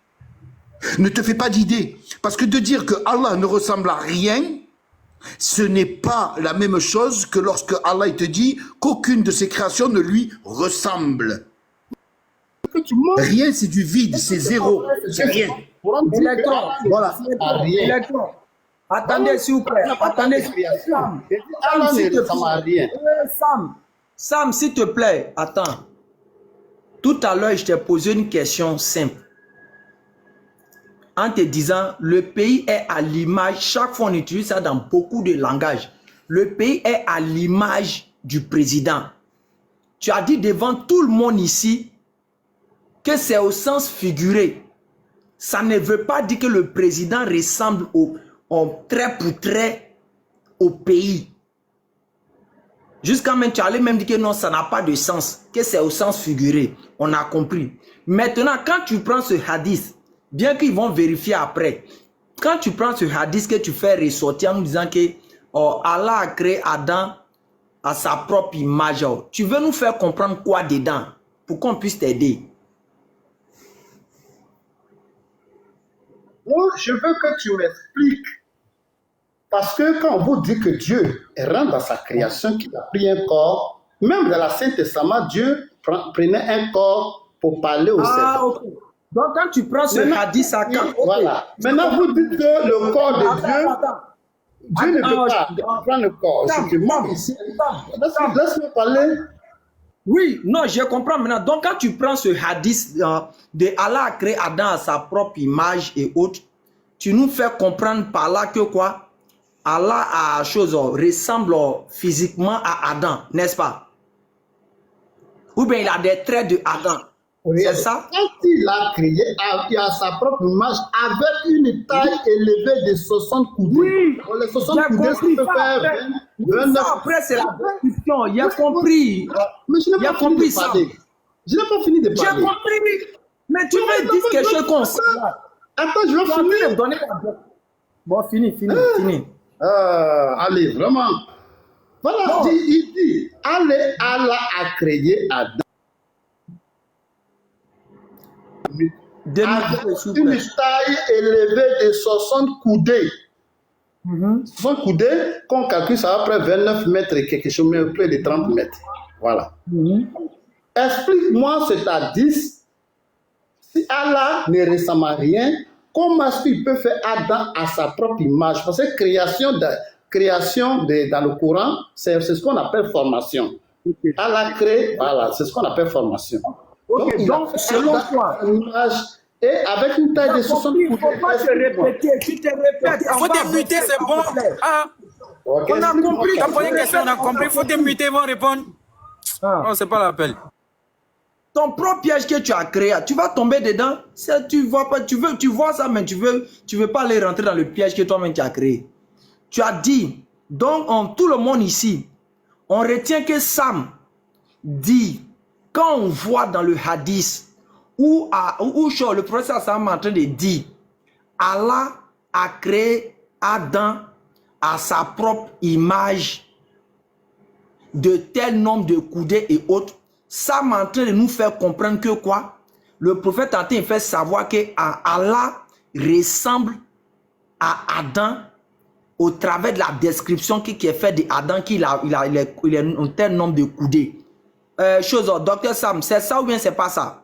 Ne te fais pas d'idée. Parce que de dire que Allah ne ressemble à rien, ce n'est pas la même chose que lorsque Allah il te dit qu'aucune de ses créations ne lui ressemble. Rien, c'est du vide, c'est zéro, c'est rien. Électron. Voilà, rien. Attendez, s'il vous plaît. Attendez, Sam, s'il te plaît, attends. Tout à l'heure, je t'ai posé une question simple. en te disant le pays est à l'image, chaque fois on utilise ça dans beaucoup de langages, le pays est à l'image du président. Tu as dit devant tout le monde ici que c'est au sens figuré. Ça ne veut pas dire que le président ressemble au trait pour trait au pays. Jusqu'à même, tu allais même dire que non, ça n'a pas de sens, que c'est au sens figuré. On a compris. Maintenant, quand tu prends ce hadith, bien qu'ils vont vérifier après, quand tu prends ce hadith que tu fais ressortir en nous disant que Allah a créé Adam à sa propre image, tu veux nous faire comprendre quoi dedans pour qu'on puisse t'aider? Moi, je veux que tu m'expliques. Parce que quand on vous dit que Dieu rentre dans sa création, qu'il a pris un corps, même dans l'Ancien Testament, Dieu prenait un corps pour parler au serpent. Ok. Donc quand tu prends ce hadith à quand, voilà. Maintenant, vous dites que le corps de Dieu, Dieu ne peut pas prendre le corps. Ici, laisse-moi parler. Oui, non, je comprends maintenant. Donc quand tu prends ce hadith de Allah a créé Adam à sa propre image et autres, tu nous fais comprendre par là que quoi? Allah a chose ressemble physiquement à Adam, n'est-ce pas? Ou bien il a des traits de Adam. Oui, c'est ça? Quand il a créé, il a sa propre image avec une taille élevée de 60 coudées. Oui, les 60 coudées, ça peut faire 29. Après, c'est la description. Il a compris. Mais je n'ai pas fini de parler. Je n'ai pas fini de parler. J'ai compris. Mais tu veux dire quelque chose comme ça. Attends, je vais finir. Bon, fini. Allez, vraiment. Voilà, il dit, allez, Allah a créé Adam. Avec une taille élevée de 60 coudées. 60 coudées, qu'on calcule, ça va près 29 mètres et quelque chose, mais près de 30 mètres. Voilà. Explique-moi cet hadith. Si Allah ne ressemble à rien, comment est-ce qu'il peut faire Adam à sa propre image? Parce que création dans le Coran, c'est ce qu'on appelle formation. Allah crée, voilà, c'est ce qu'on appelle formation. Donc selon toi, et avec une taille de 60 il ne faut pas te répéter, tu te répètes. Il faut te muter, c'est bon. Ah, on a compris. Ta première question, on a compris. Il faut te muter, ils vont répondre. Non, c'est pas l'appel. Ton propre piège que tu as créé, tu vas tomber dedans. Tu vois pas, tu vois ça, mais tu veux pas aller rentrer dans le piège que toi-même tu as créé. Tu as dit, donc tout le monde ici, on retient que Sam dit, quand on voit dans le hadith, où le professeur Sam est en train de dire, Allah a créé Adam à sa propre image de tel nombre de coudées et autres. Sam est en train de nous faire comprendre que quoi? Le prophète est en train de faire savoir que Allah ressemble à Adam au travers de la description qui est faite d'Adam, qu'il a un tel nombre de coudées. Docteur Sam, c'est ça ou bien c'est pas ça?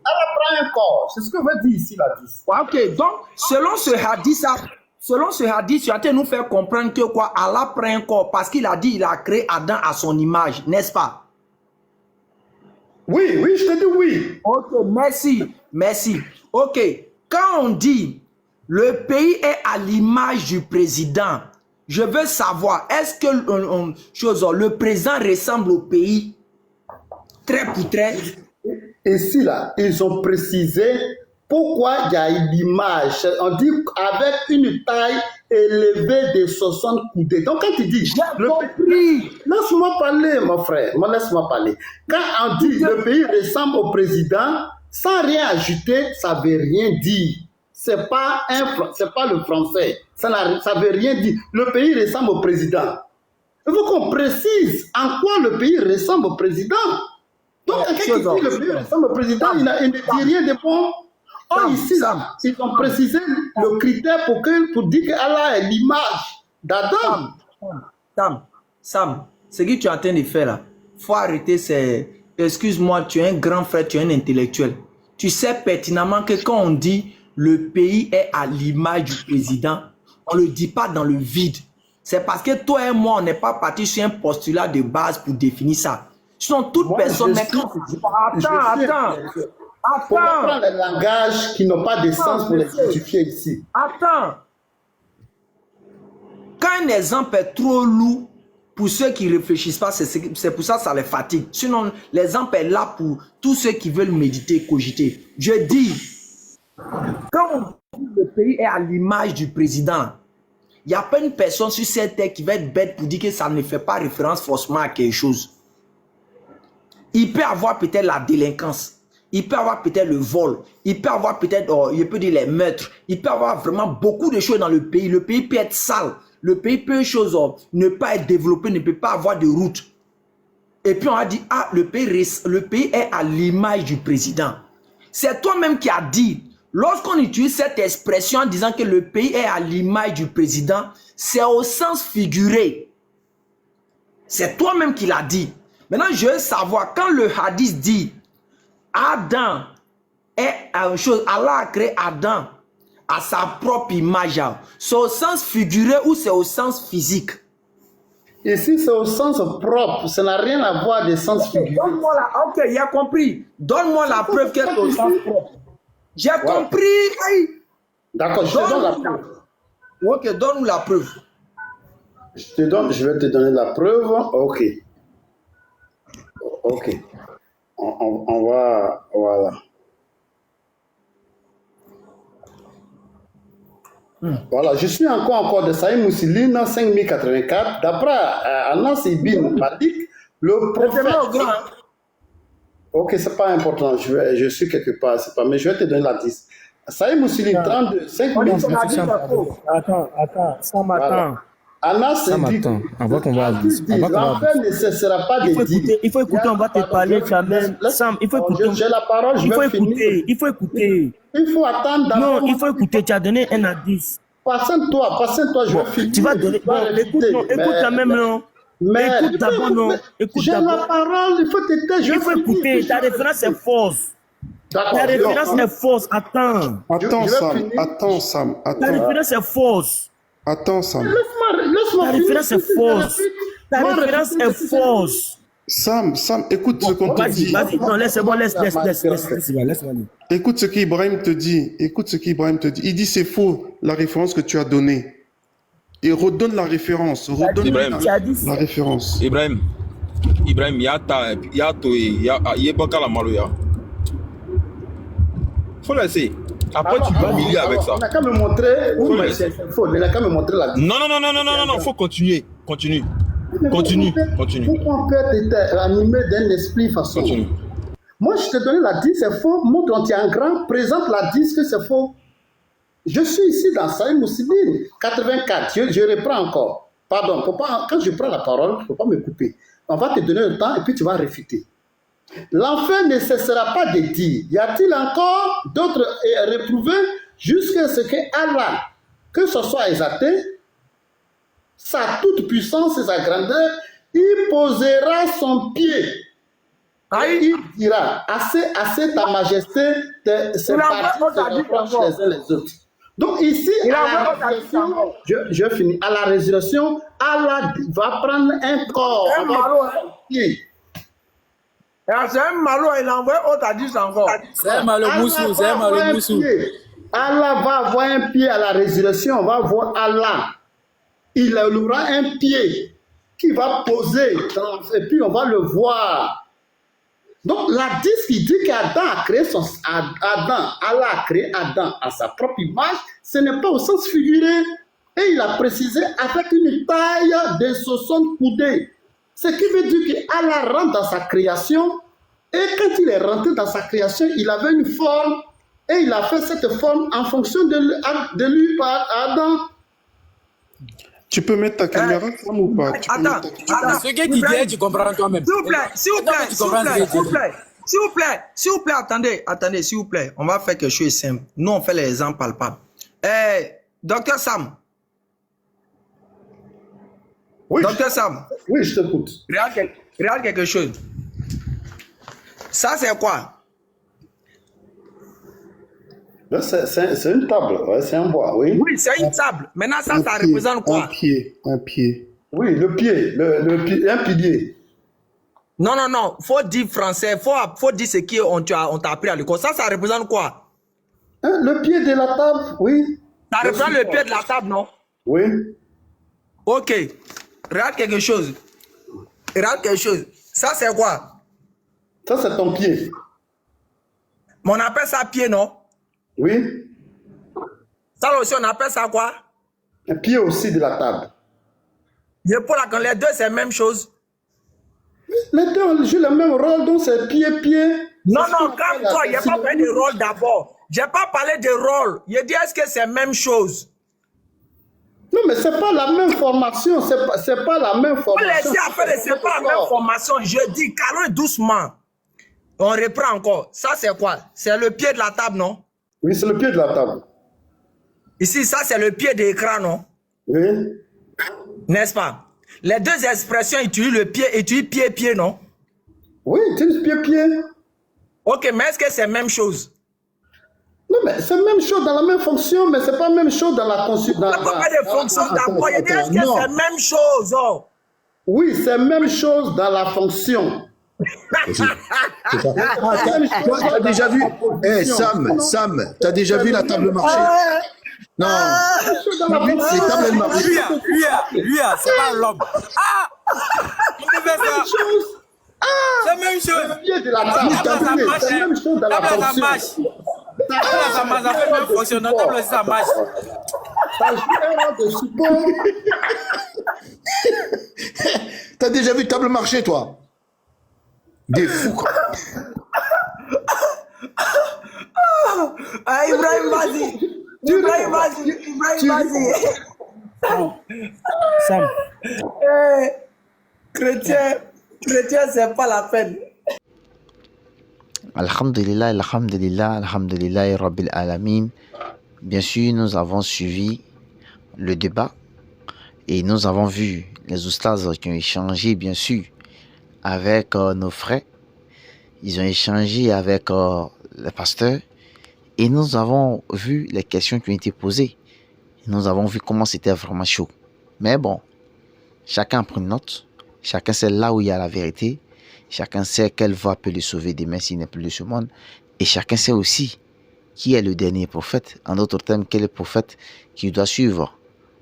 Allah prend un corps, c'est ce que veut dire ici la hadith. Ok, donc selon ce hadith, tu as été nous faire comprendre que quoi, Allah prend un corps parce qu'il a dit il a créé Adam à son image, n'est-ce pas? Oui, je te dis oui. Ok, merci. Ok, quand on dit le pays est à l'image du président, je veux savoir, est-ce que le président ressemble au pays trait pour trait? Ici, là, ils ont précisé pourquoi il y a une image. On dit avec une taille élevée de 60 coudées. Donc, quand tu dis... Laisse-moi parler, mon frère. Laisse-moi parler. Quand on dit le pays ressemble au président, sans rien ajouter, ça ne veut rien dire. C'est pas le français. Ça ne veut rien dire. Le pays ressemble au président. Il faut qu'on précise en quoi le pays ressemble au président. Donc, quelqu'un qui dit le pays ressemble au président, il ne dit rien de bon. Ici, ils ont précisé le critère pour dire qu'Allah est l'image d'Adam. Sam, ce que tu es en train de faire là, il faut arrêter. Excuse-moi, tu es un grand frère, tu es un intellectuel. Tu sais pertinemment que quand on dit le pays est à l'image du président, on ne le dit pas dans le vide. C'est parce que toi et moi, on n'est pas parti sur un postulat de base pour définir ça. Ce sont toutes personnes... Attends. Pour reprendre les langages qui n'ont pas de sens pour les justifier ici. Attends. Quand un exemple est trop lourd, pour ceux qui ne réfléchissent pas, c'est pour ça que ça les fatigue. Sinon, l'exemple est là pour tous ceux qui veulent méditer, cogiter. Je dis, quand le pays est à l'image du président, il n'y a pas une personne sur cette terre qui va être bête pour dire que ça ne fait pas référence forcément à quelque chose. Il peut avoir peut-être la délinquance, il peut avoir peut-être le vol, il peut avoir peut-être, il peut dire les meurtres, il peut avoir vraiment beaucoup de choses dans le pays. Le pays peut être sale, le pays peut ne pas être développé, ne peut pas avoir de route. Et puis on a dit, ah, le pays est à l'image du président. C'est toi-même qui as dit, lorsqu'on utilise cette expression en disant que le pays est à l'image du président, c'est au sens figuré. C'est toi-même qui l'as dit. Maintenant, je veux savoir, quand le hadith dit Adam est une chose, Allah a créé Adam à sa propre image, c'est au sens figuré ou c'est au sens physique? Ici, c'est au sens propre, ça n'a rien à voir des sens figurés. Donne-moi la... Ok, il a compris. Donne-moi la preuve qu'elle est au sens propre. J'ai compris. D'accord, je te donne la preuve. Ok, donne-nous la preuve. Je vais te donner la preuve. Ok. Ok. On va... Voilà. Voilà, je suis encore de Sahih Muslim 5084. D'après Anas ibn Malik, le prophète... Ok, c'est pas important. Je suis quelque part, c'est pas... Mais je vais te donner la 10. Sahih Muslim 32, 5084. Attends, ça m'attend. Anas dit, avant qu'on va... l'enfer ne cessera pas de dire. Il faut écouter, on va te parler, Jamel. Sam, il faut écouter. J'ai la parole, je vais finir. Il faut écouter. Il faut attendre d'abord. Non, il faut écouter. Tu as donné un indice. Patiente-toi, je vais finir. Tu vas donner. Non, écoute quand même, non. Écoute d'abord, non. J'ai la parole, il faut t'écouter. Il faut écouter. Ta référence est fausse. Ta référence est fausse. Attends. Attends, Sam. Ta référence est fausse. Attends, Sam. Laisse-moi Ta référence est fausse. Ta référence est fausse. Sam, écoute ce qu'on te dit. Vas-y, non, laisse-moi. Écoute ce qu'Ibrahim te dit. Il dit c'est faux, la référence que tu as donnée. Et redonne la référence. La référence. Ibrahim, il y a faut laisser. Après, tu peux humilier avec ça. On n'a qu'à me montrer. On n'a qu'à me montrer la vie. Non, faut continuer. Continue. Pourquoi on peut être animé d'un esprit façon? Continue. Moi, je te donne la 10, c'est faux. Montre quand tu es un grand, présente la 10 que c'est faux. Je suis ici dans Sahih Muslim 84. Je reprends encore. Pardon, quand je prends la parole, il ne faut pas me couper. On va te donner le temps et puis tu vas réfuter. L'enfer ne cessera pas de dire. Y a-t-il encore d'autres réprouvés jusqu'à ce que Allah, que ce soit exalté, sa toute puissance et sa grandeur, il posera son pied. Et il dira, assez ta majesté, c'est parti se reproche les uns les autres. Donc ici, je finis. À la résurrection, Allah va prendre un corps. C'est un malo, il envoie autre à 10 encore. C'est un malo moussou. Allah va avoir un pied à la résurrection, on va voir Allah. Il aura un pied qui va poser, et puis on va le voir. Donc la 10 qui dit qu'Adam a créé Allah a créé Adam à sa propre image, ce n'est pas au sens figuré. Et il a précisé avec une taille de 60 coudées. Ce qui veut dire qu'Allah rentre dans sa création, et quand il est rentré dans sa création, il avait une forme, et il a fait cette forme en fonction de lui par Adam. Tu peux mettre ta caméra ou pas? Attends. Ce que tu dis, tu comprends toi-même. S'il vous plaît, attendez, s'il vous plaît. On va faire quelque chose de simple. Nous, on fait les exemples palpables. Docteur Sam. Oui, Docteur Sam. Oui, je t'écoute. Regarde quelque chose. Ça, c'est quoi? C'est une table, ouais, c'est un bois, oui. Oui, c'est une table. Maintenant, ça représente quoi? Un pied. Oui, le pied, un pilier. Non, non, non. Faut dire français. Faut dire ce qu'on t'a appris à l'école. Ça représente quoi? Hein, le pied de la table, oui. Ça représente le pied de la table, non? Oui. Ok. Regarde quelque chose. Regarde quelque chose. Ça, c'est quoi? Ça, c'est ton pied. Mais on appelle ça pied, non? Oui. Ça aussi, on appelle ça quoi? Un pied aussi de la table. L'épaule, les deux, c'est la même chose. Les deux jouent le même rôle, donc c'est pied. Non, non, calme-toi, il n'y a pas parlé de rôle d'abord. Je n'ai pas parlé de rôle. Je dis, est-ce que c'est la même chose? Non, mais c'est pas la même formation. C'est pas la même formation. C'est pas la même formation. Je dis, calme doucement. On reprend encore. Ça, c'est quoi? C'est le pied de la table, non? Oui, c'est le pied de la table. Ici, ça, c'est le pied de l'écran, non? Oui. N'est-ce pas? Les deux expressions utilisent le pied, utilisent pied, non? Oui, utilisent pied. Ok, mais est-ce que c'est la même chose? Non, mais c'est la même chose dans la même fonction, mais c'est pas la même chose dans la construction. On n'a pas de fonction d'abord. Je dis, est-ce que c'est la même chose? Oh? Oui, c'est la même chose dans la fonction. T'as déjà vu, Sam, t'as déjà vu la table marché? Non, les tables elles marchent. Lui, c'est pas l'homme. Ah! Il fait ça. C'est la même chose. Le pied de la table, c'est la même chose dans la fonction. Ça marche, ça fait même fonction. Notre table aussi, ça marche. Ça joue un rôle de support. T'as déjà vu table marché, toi? Des fous, quoi. Ah, Ibrahim, vas-y. Ibrahim, vas-y. Sam. Chrétien, c'est pas la peine. Alhamdulillah, alhamdulillah, alhamdulillah, rabbil alamin. Bien sûr, nous avons suivi le débat et nous avons vu les oustas qui ont échangé, bien sûr, avec nos frères. Ils ont échangé avec le pasteur et nous avons vu les questions qui ont été posées. Nous avons vu comment c'était vraiment chaud. Mais bon, chacun a pris une note. Chacun sait là où il y a la vérité. Chacun sait quelle voie peut le sauver demain s'il n'est plus de ce monde. Et chacun sait aussi qui est le dernier prophète. En d'autres termes, quel est le prophète qui doit suivre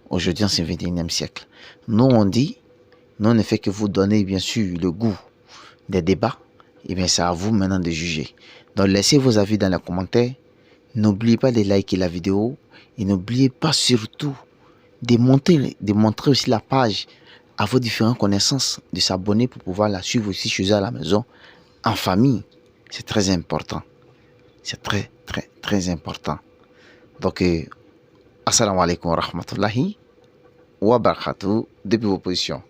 aujourd'hui en ce 21e siècle. Nous, on dit, nous, on ne fait que vous donner, bien sûr, le goût des débats. Et bien, c'est à vous maintenant de juger. Donc, laissez vos avis dans les commentaires. N'oubliez pas de liker la vidéo. Et n'oubliez pas surtout de montrer aussi la page à vos différentes connaissances, de s'abonner pour pouvoir la suivre aussi chez eux à la maison, en famille. C'est très important. C'est très, très, très important. Donc, assalamu alaikum wa rahmatullahi wa barakatuh depuis vos positions.